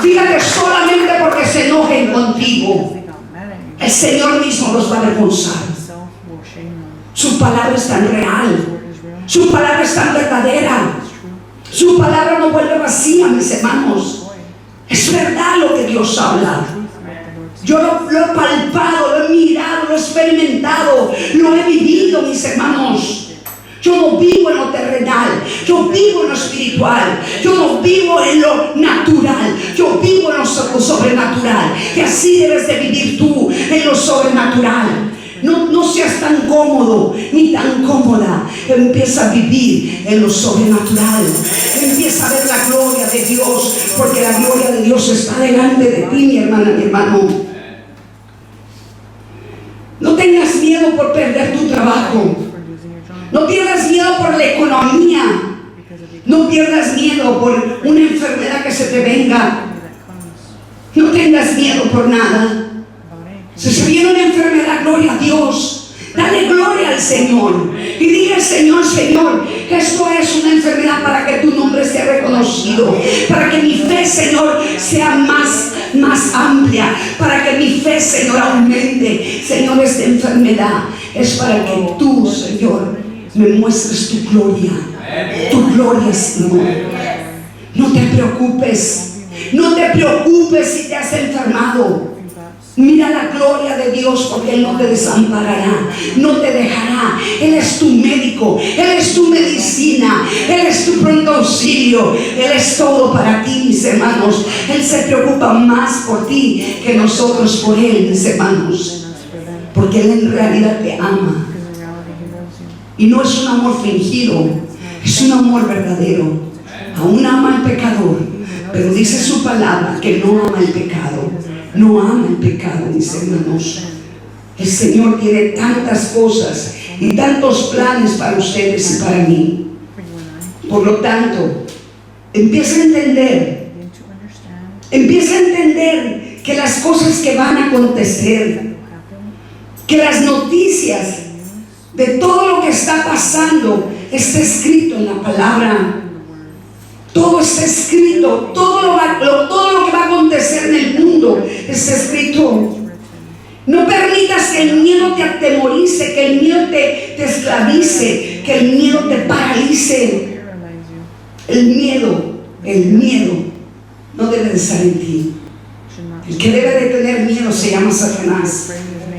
Fíjate, solamente porque se enojen contigo, el Señor mismo los va a avergonzar. Su palabra es tan real. Su palabra es tan verdadera. Su palabra no vuelve vacía, mis hermanos. Es verdad lo que Dios habla. Yo lo he palpado, lo he mirado, lo he experimentado, lo he vivido, mis hermanos. Yo no vivo en lo terrenal, yo vivo en lo espiritual, yo no vivo en lo natural, yo vivo en lo sobrenatural. Y así debes de vivir tú, en lo sobrenatural. No seas tan cómodo ni tan cómoda. Empieza a vivir en lo sobrenatural. Empieza a ver la gloria de Dios, porque la gloria de Dios está delante de ti, mi hermana, mi hermano. No tengas miedo por perder tu trabajo. No pierdas miedo por la economía. No pierdas miedo por una enfermedad que se te venga. No tengas miedo por nada. Si se viene una enfermedad, gloria a Dios. Dale gloria al Señor. Y dile al Señor: Señor, esto es una enfermedad para que tu nombre sea reconocido. Para que mi fe, Señor, sea más amplia. Para que mi fe, Señor, aumente. Señor, esta enfermedad es para que tú, Señor, me muestres tu gloria. Tu gloria, Señor. No te preocupes. No te preocupes si te has enfermado. Mira la gloria de Dios, porque Él no te desamparará, no te dejará. Él es tu médico, Él es tu medicina, Él es tu pronto auxilio, Él es todo para ti, mis hermanos. Él se preocupa más por ti que nosotros por Él, mis hermanos, porque Él en realidad te ama. Y no es un amor fingido, es un amor verdadero. Aún ama al pecador, pero dice su palabra que no ama el pecado. No ama el pecado, mis hermanos. El Señor tiene tantas cosas y tantos planes para ustedes y para mí. Por lo tanto, empieza a entender que las cosas que van a acontecer, que las noticias de todo lo que está pasando está escrito en la palabra. Todo está escrito, todo lo que va a acontecer en el mundo está escrito. No permitas que el miedo te atemorice, que el miedo te esclavice, que el miedo te paralice. El miedo no debe de estar en ti. El que debe de tener miedo se llama Satanás.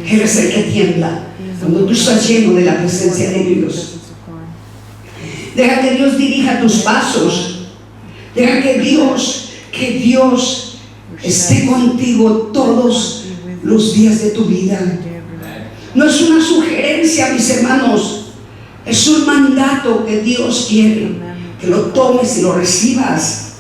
Él es el que tiembla cuando tú estás lleno de la presencia de Dios. Deja que Dios dirija tus pasos. Deja que Dios esté contigo todos los días de tu vida. No es una sugerencia, mis hermanos, es un mandato que Dios quiere que lo tomes y lo recibas.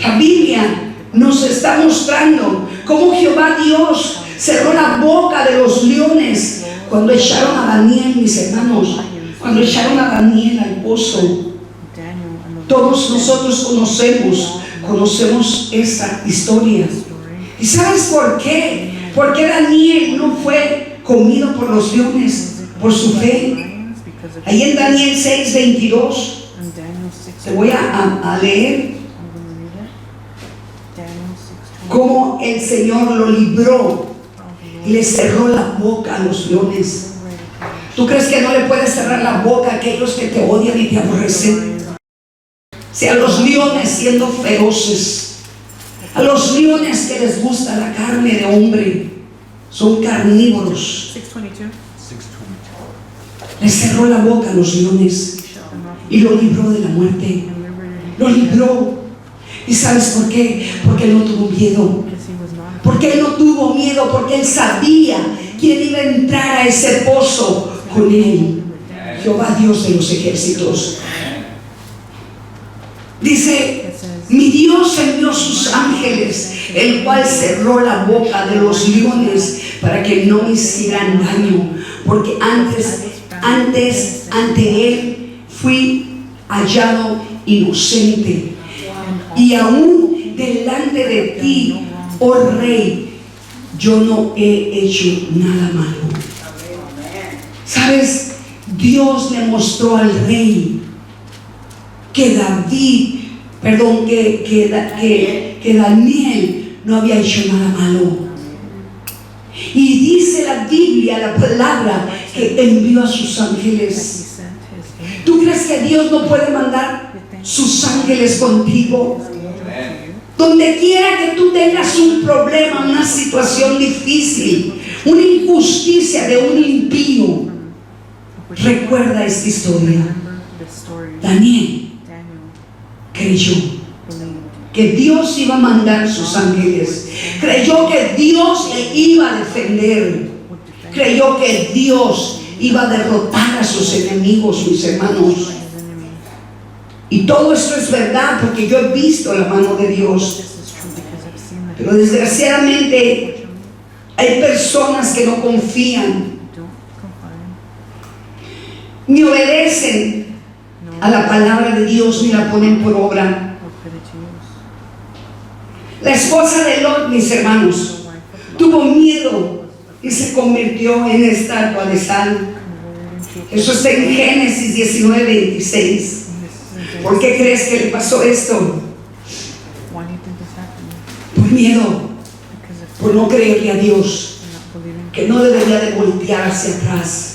La Biblia nos está mostrando cómo Jehová Dios cerró la boca de los leones cuando echaron a Daniel, mis hermanos, cuando echaron a Daniel al pozo. Todos nosotros conocemos esa historia. ¿Y sabes por qué? Porque Daniel no fue comido por los leones por su fe. Ahí en Daniel 6:22 te voy a leer cómo el Señor lo libró y le cerró la boca a los leones. ¿Tú crees que no le puedes cerrar la boca a aquellos que te odian y te aborrecen? Si a los leones siendo feroces, a los leones que les gusta la carne de hombre, son carnívoros. 6:22. Les cerró la boca a los leones y lo libró de la muerte. Lo libró. ¿Y sabes por qué? Porque él no tuvo miedo. Porque él no tuvo miedo, porque él sabía quién iba a entrar a ese pozo con él. Jehová Dios de los ejércitos. Dice, mi Dios envió sus ángeles, el cual cerró la boca de los leones para que no me hicieran daño, porque antes ante él fui hallado inocente, y aún delante de ti, oh rey, yo no he hecho nada malo. ¿Sabes? Dios le mostró al rey que Daniel no había hecho nada malo. Y dice la Biblia, la palabra, que envió a sus ángeles. ¿Tú crees que Dios no puede mandar sus ángeles contigo? Donde quiera que tú tengas un problema, una situación difícil, una injusticia de un impío, recuerda esta historia. Daniel creyó que Dios iba a mandar sus ángeles. Creyó que Dios le iba a defender. Creyó que Dios iba a derrotar a sus enemigos, mis hermanos. Y todo esto es verdad porque yo he visto la mano de Dios. Pero desgraciadamente hay personas que no confían, ni obedecen a la palabra de Dios, ni la ponen por obra. La esposa de Lot, mis hermanos, tuvo miedo y se convirtió en estatua de sal. Eso está en Génesis 19:26. ¿Por qué crees que le pasó esto? Por miedo, por no creerle a Dios, que no debería de voltear hacia atrás.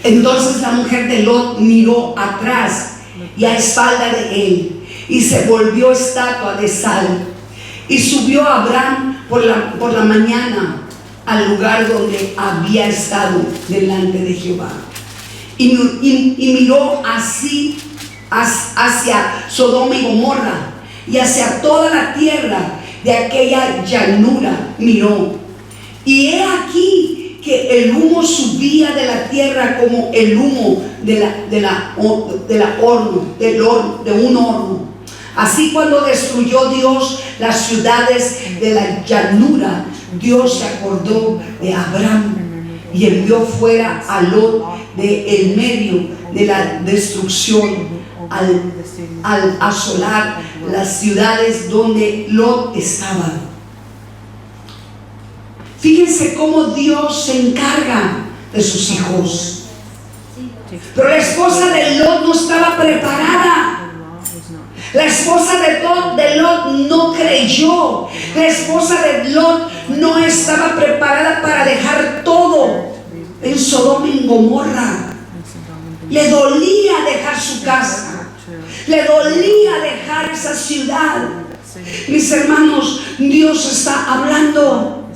Entonces la mujer de Lot miró atrás y a espalda de él y se volvió estatua de sal. Y subió Abraham por la mañana al lugar donde había estado delante de Jehová. Y miró así hacia Sodoma y Gomorra y hacia toda la tierra de aquella llanura miró. Y he aquí que el humo subía de la tierra como el humo de un horno. Así cuando destruyó Dios las ciudades de la llanura, Dios se acordó de Abraham y envió fuera a Lot de en medio de la destrucción al asolar las ciudades donde Lot estaba. Fíjense cómo Dios se encarga de sus hijos. Pero la esposa de Lot no estaba preparada. La esposa de Lot no creyó. La esposa de Lot no estaba preparada para dejar todo en Sodoma y Gomorra. Le dolía dejar su casa. Le dolía dejar esa ciudad. Mis hermanos, Dios está hablando.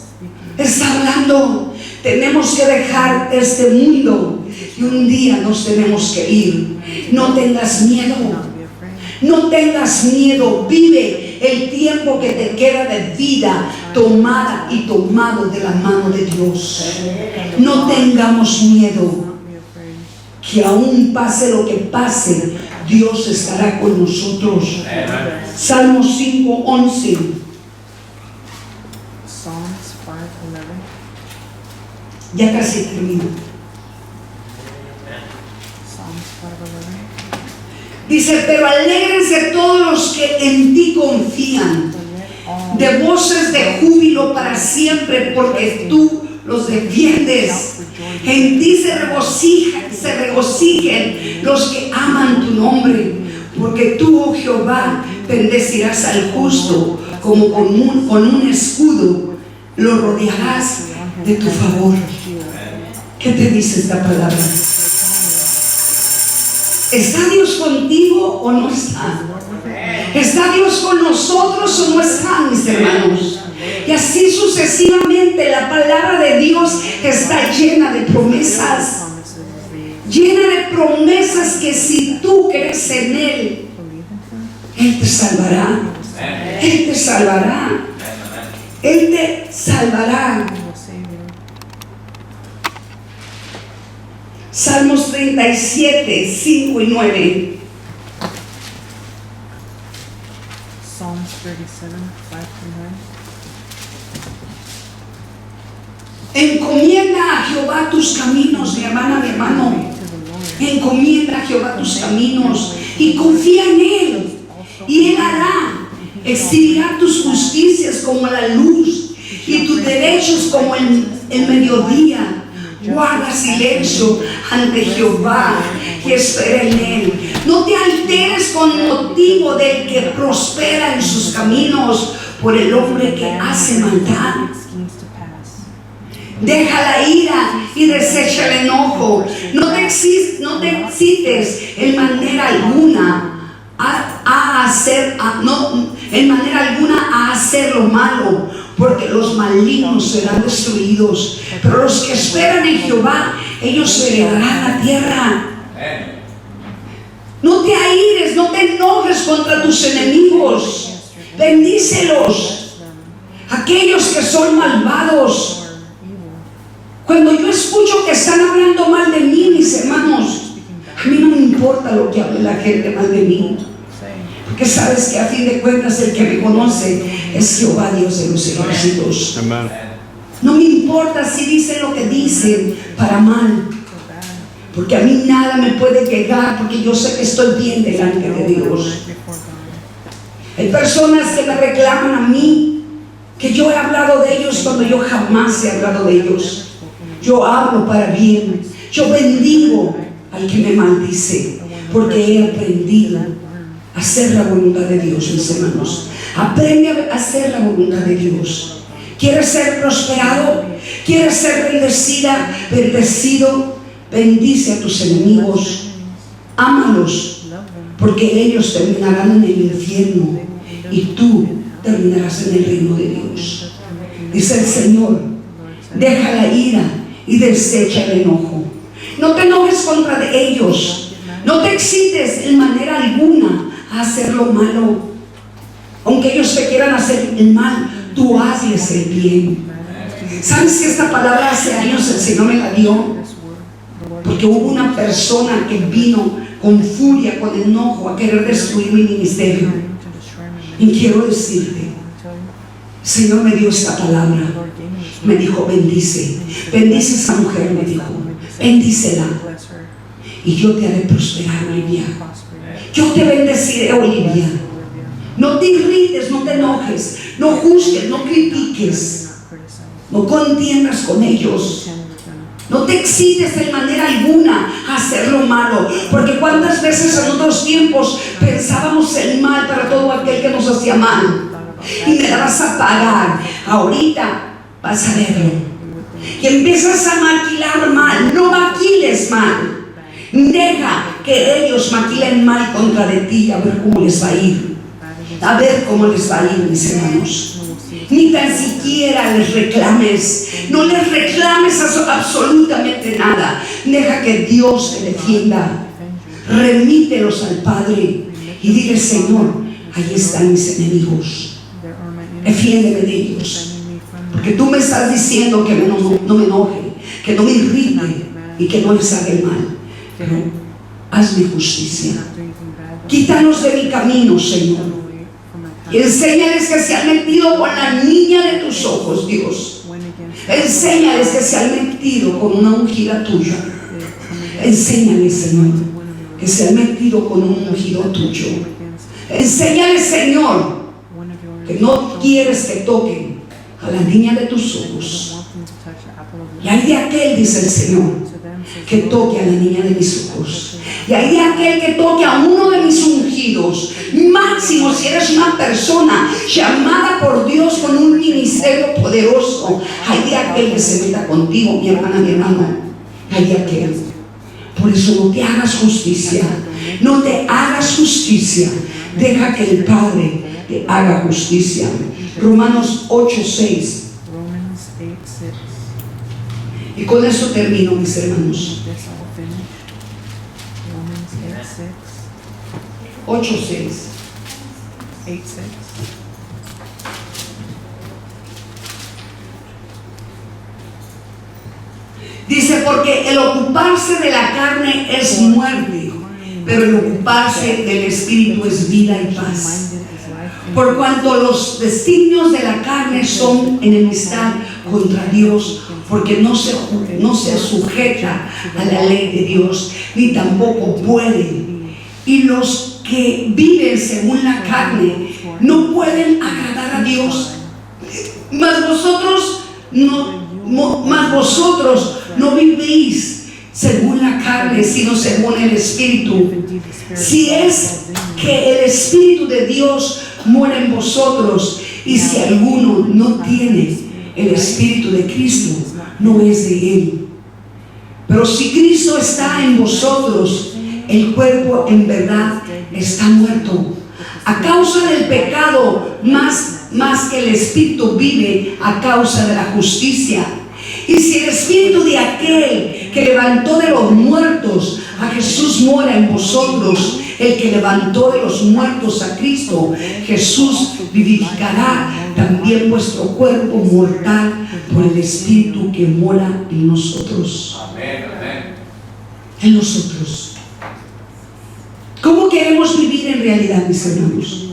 Está hablando. Tenemos que dejar este mundo y un día nos tenemos que ir. No tengas miedo. No tengas miedo, vive el tiempo que te queda de vida tomada y tomado de la mano de Dios. No tengamos miedo, que aún pase lo que pase, Dios estará con nosotros. Salmo 5:11. Ya casi termino. Dice, pero alégrense todos los que en ti confían, de voces de júbilo para siempre, porque tú los defiendes. En ti se regocijen los que aman tu nombre, porque tú, oh Jehová, bendecirás al justo, como con un escudo lo rodearás de tu favor. ¿Qué te dice esta palabra? ¿Está Dios contigo o no está? ¿Está Dios con nosotros o no está, mis hermanos? Y así sucesivamente la palabra de Dios está llena de promesas. Llena de promesas que si tú crees en Él, Él te salvará. Él te salvará. Él te salvará. Salmos 37, 5 y 9. Psalms 37, 5 through 9. Encomienda a Jehová tus caminos, mi hermana, mi hermano. Encomienda a Jehová tus caminos y confía en Él, y Él hará. Exhibirá tus justicias como la luz y tus derechos como el mediodía. Guarda silencio ante Jehová y espera en Él. No te alteres con motivo del que prospera en sus caminos, por el hombre que hace maldad. Deja la ira y desecha el enojo. No te excites en manera alguna a hacer lo malo, porque los malignos serán destruidos, pero los que esperan en Jehová, ellos heredarán la tierra. No te aires, no te enojes contra tus enemigos. Bendícelos, aquellos que son malvados. Cuando yo escucho que están hablando mal de mí, mis hermanos, a mí no me importa lo que hable la gente mal de mí, porque sabes que a fin de cuentas el que me conoce es Jehová, Dios de los ejércitos. No me importa si dicen lo que dicen para mal, porque a mí nada me puede llegar, porque yo sé que estoy bien delante de Dios. Hay personas que me reclaman a mí que yo he hablado de ellos cuando yo jamás he hablado de ellos. Yo hablo para bien. Yo bendigo al que me maldice, porque he aprendido a hacer la voluntad de Dios, mis hermanos. Aprende a hacer la voluntad de Dios. ¿Quieres ser prosperado? ¿Quieres ser bendecido? Bendice a tus enemigos. Ámalos, porque ellos terminarán en el infierno y tú terminarás en el reino de Dios. Dice el Señor: deja la ira y desecha el enojo. No te enojes contra ellos. No te excites en manera alguna a hacer lo malo. Aunque ellos te quieran hacer el mal, tú hazles el bien. ¿Sabes que esta palabra hace años el Señor me la dio? Porque hubo una persona que vino con furia, con enojo, a querer destruir mi ministerio. Y quiero decirte, el Señor me dio esta palabra. Me dijo: bendice a esa mujer, me dijo, bendícela, y yo te haré prosperar, Olivia. Yo te bendeciré, Olivia. No te irrites, no te enojes, no juzgues, no critiques, no contiendas con ellos. No te excites en manera alguna a hacer lo malo, porque cuántas veces en otros tiempos pensábamos el mal para todo aquel que nos hacía mal, y me la vas a pagar. Ahorita vas a verlo. Y empiezas a maquilar mal. No maquiles mal. Deja que ellos maquilen mal contra de ti, a ver cómo les va a ir. A ver cómo les va a ir, mis hermanos. Ni tan siquiera les reclames. No les reclames absolutamente nada. Deja que Dios te defienda. Remítelos al Padre y dile: Señor, ahí están mis enemigos. Defiéndeme de ellos. Porque tú me estás diciendo que no me enoje, que no me irrite y que no les haga el mal. Pero hazme justicia. Quítanos de mi camino, Señor. Y enséñales que se han metido con la niña de tus ojos, Dios. Enséñales que se han metido con una ungida tuya. Enséñales, Señor, que se han metido con un ungido tuyo. Enséñales, Señor, que no quieres que toquen a la niña de tus ojos. Y hay de aquel, dice el Señor, que toque a la niña de mis ojos. Y hay de aquel que toque a uno de mis ungidos. Máximo, si eres una persona llamada por Dios con un ministerio poderoso, hay de aquel que se meta contigo, mi hermana, mi hermano. hay aquel. Por eso no te hagas justicia, no te hagas justicia, deja que el Padre te haga justicia. Romanos 8:6. Romans 8:6. Y con eso termino, mis hermanos. This I'll finish. Romans 8:6. 8:6. 8:6. Dice, porque el ocuparse de la carne es muerte, pero el ocuparse del Espíritu es vida y paz. Por cuanto los designios de la carne son enemistad contra Dios, porque no se sujeta a la ley de Dios, ni tampoco puede. Y los que viven según la carne no pueden agradar a Dios. Mas vosotros no vivís según la carne, sino según el Espíritu. Si es que el Espíritu de Dios mora en vosotros, y si alguno no tiene el Espíritu de Cristo, no es de Él. Pero si Cristo está en vosotros, el cuerpo en verdad está muerto a causa del pecado, más que el Espíritu vive a causa de la justicia. Y si el Espíritu de aquel que levantó de los muertos a Jesús mora en vosotros, el que levantó de los muertos a Cristo Jesús vivificará también vuestro cuerpo mortal por el Espíritu que mora en nosotros. En nosotros. ¿Cómo queremos vivir en realidad, mis hermanos?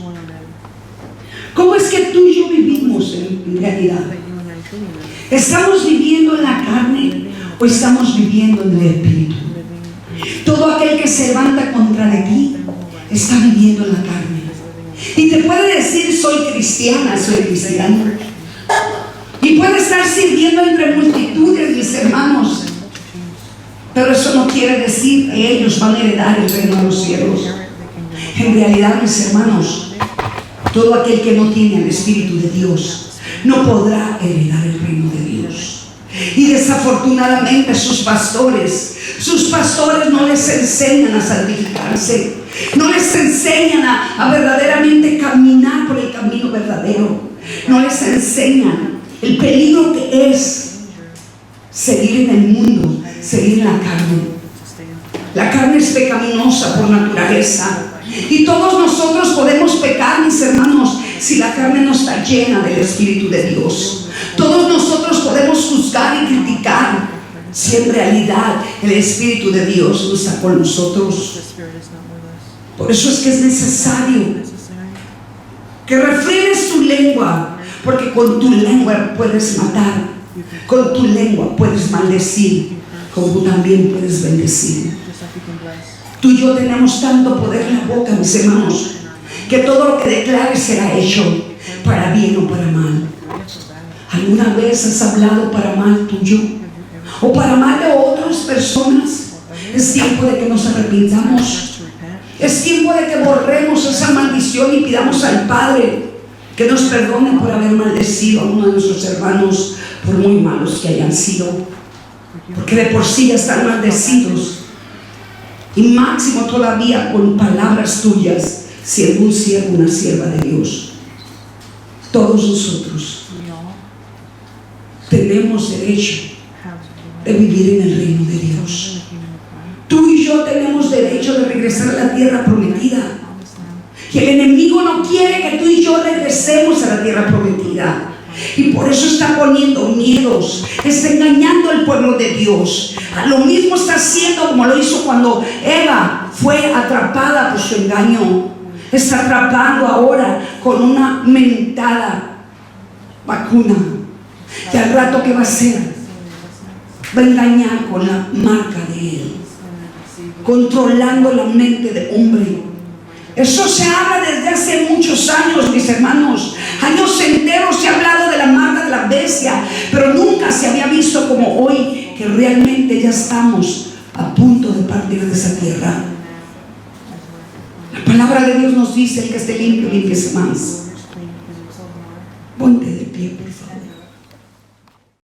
¿Cómo es que tú y yo vivimos en realidad? ¿Estamos viviendo en la carne o estamos viviendo en el Espíritu? Todo aquel que se levanta contra de ti está viviendo en la carne. Y te puede decir, soy cristiana, soy cristiano. Y puede estar sirviendo entre multitudes, mis hermanos. Pero eso no quiere decir que ellos van a heredar el reino de los cielos. En realidad, mis hermanos, todo aquel que no tiene el Espíritu de Dios no podrá heredar el reino de Dios. Y desafortunadamente sus pastores no les enseñan a santificarse, no les enseñan a verdaderamente caminar por el camino verdadero, no les enseñan el peligro que es seguir en el mundo, seguir en la carne. La carne es pecaminosa por naturaleza. Y todos nosotros podemos pecar, mis hermanos, si la carne no está llena del Espíritu de Dios. Todos nosotros podemos juzgar y criticar si en realidad el Espíritu de Dios no está con nosotros. Por eso es que es necesario que refrenes tu lengua, porque con tu lengua puedes matar, con tu lengua puedes maldecir, como también puedes bendecir. Tú y yo tenemos tanto poder en la boca, mis hermanos, que todo lo que declares será hecho, para bien o para mal. ¿Alguna vez has hablado para mal tuyo o para mal de otras personas? Es tiempo de que nos arrepintamos. Es tiempo de que borremos esa maldición y pidamos al Padre que nos perdone por haber maldecido a uno de nuestros hermanos, por muy malos que hayan sido, porque de por sí ya están maldecidos. Y máximo todavía con palabras tuyas, si algún siervo, una sierva de Dios. Todos nosotros tenemos derecho de vivir en el reino de Dios. Tú y yo tenemos derecho de regresar a la tierra prometida. Y el enemigo no quiere que tú y yo regresemos a la tierra prometida. Y por eso está poniendo miedos, está engañando al pueblo de Dios. Lo mismo está haciendo como lo hizo cuando Eva fue atrapada por su engaño. Está atrapando ahora con una mentada vacuna. Y al rato, ¿qué va a hacer? Va a engañar con la marca de él, controlando la mente del hombre. Eso se habla desde hace muchos años, mis hermanos. Años enteros se ha hablado de la marca de la bestia, pero nunca se había visto como hoy, que realmente ya estamos a punto de partir de esa tierra. La palabra de Dios nos dice: el que esté limpio, límpiese más. Ponte de pie.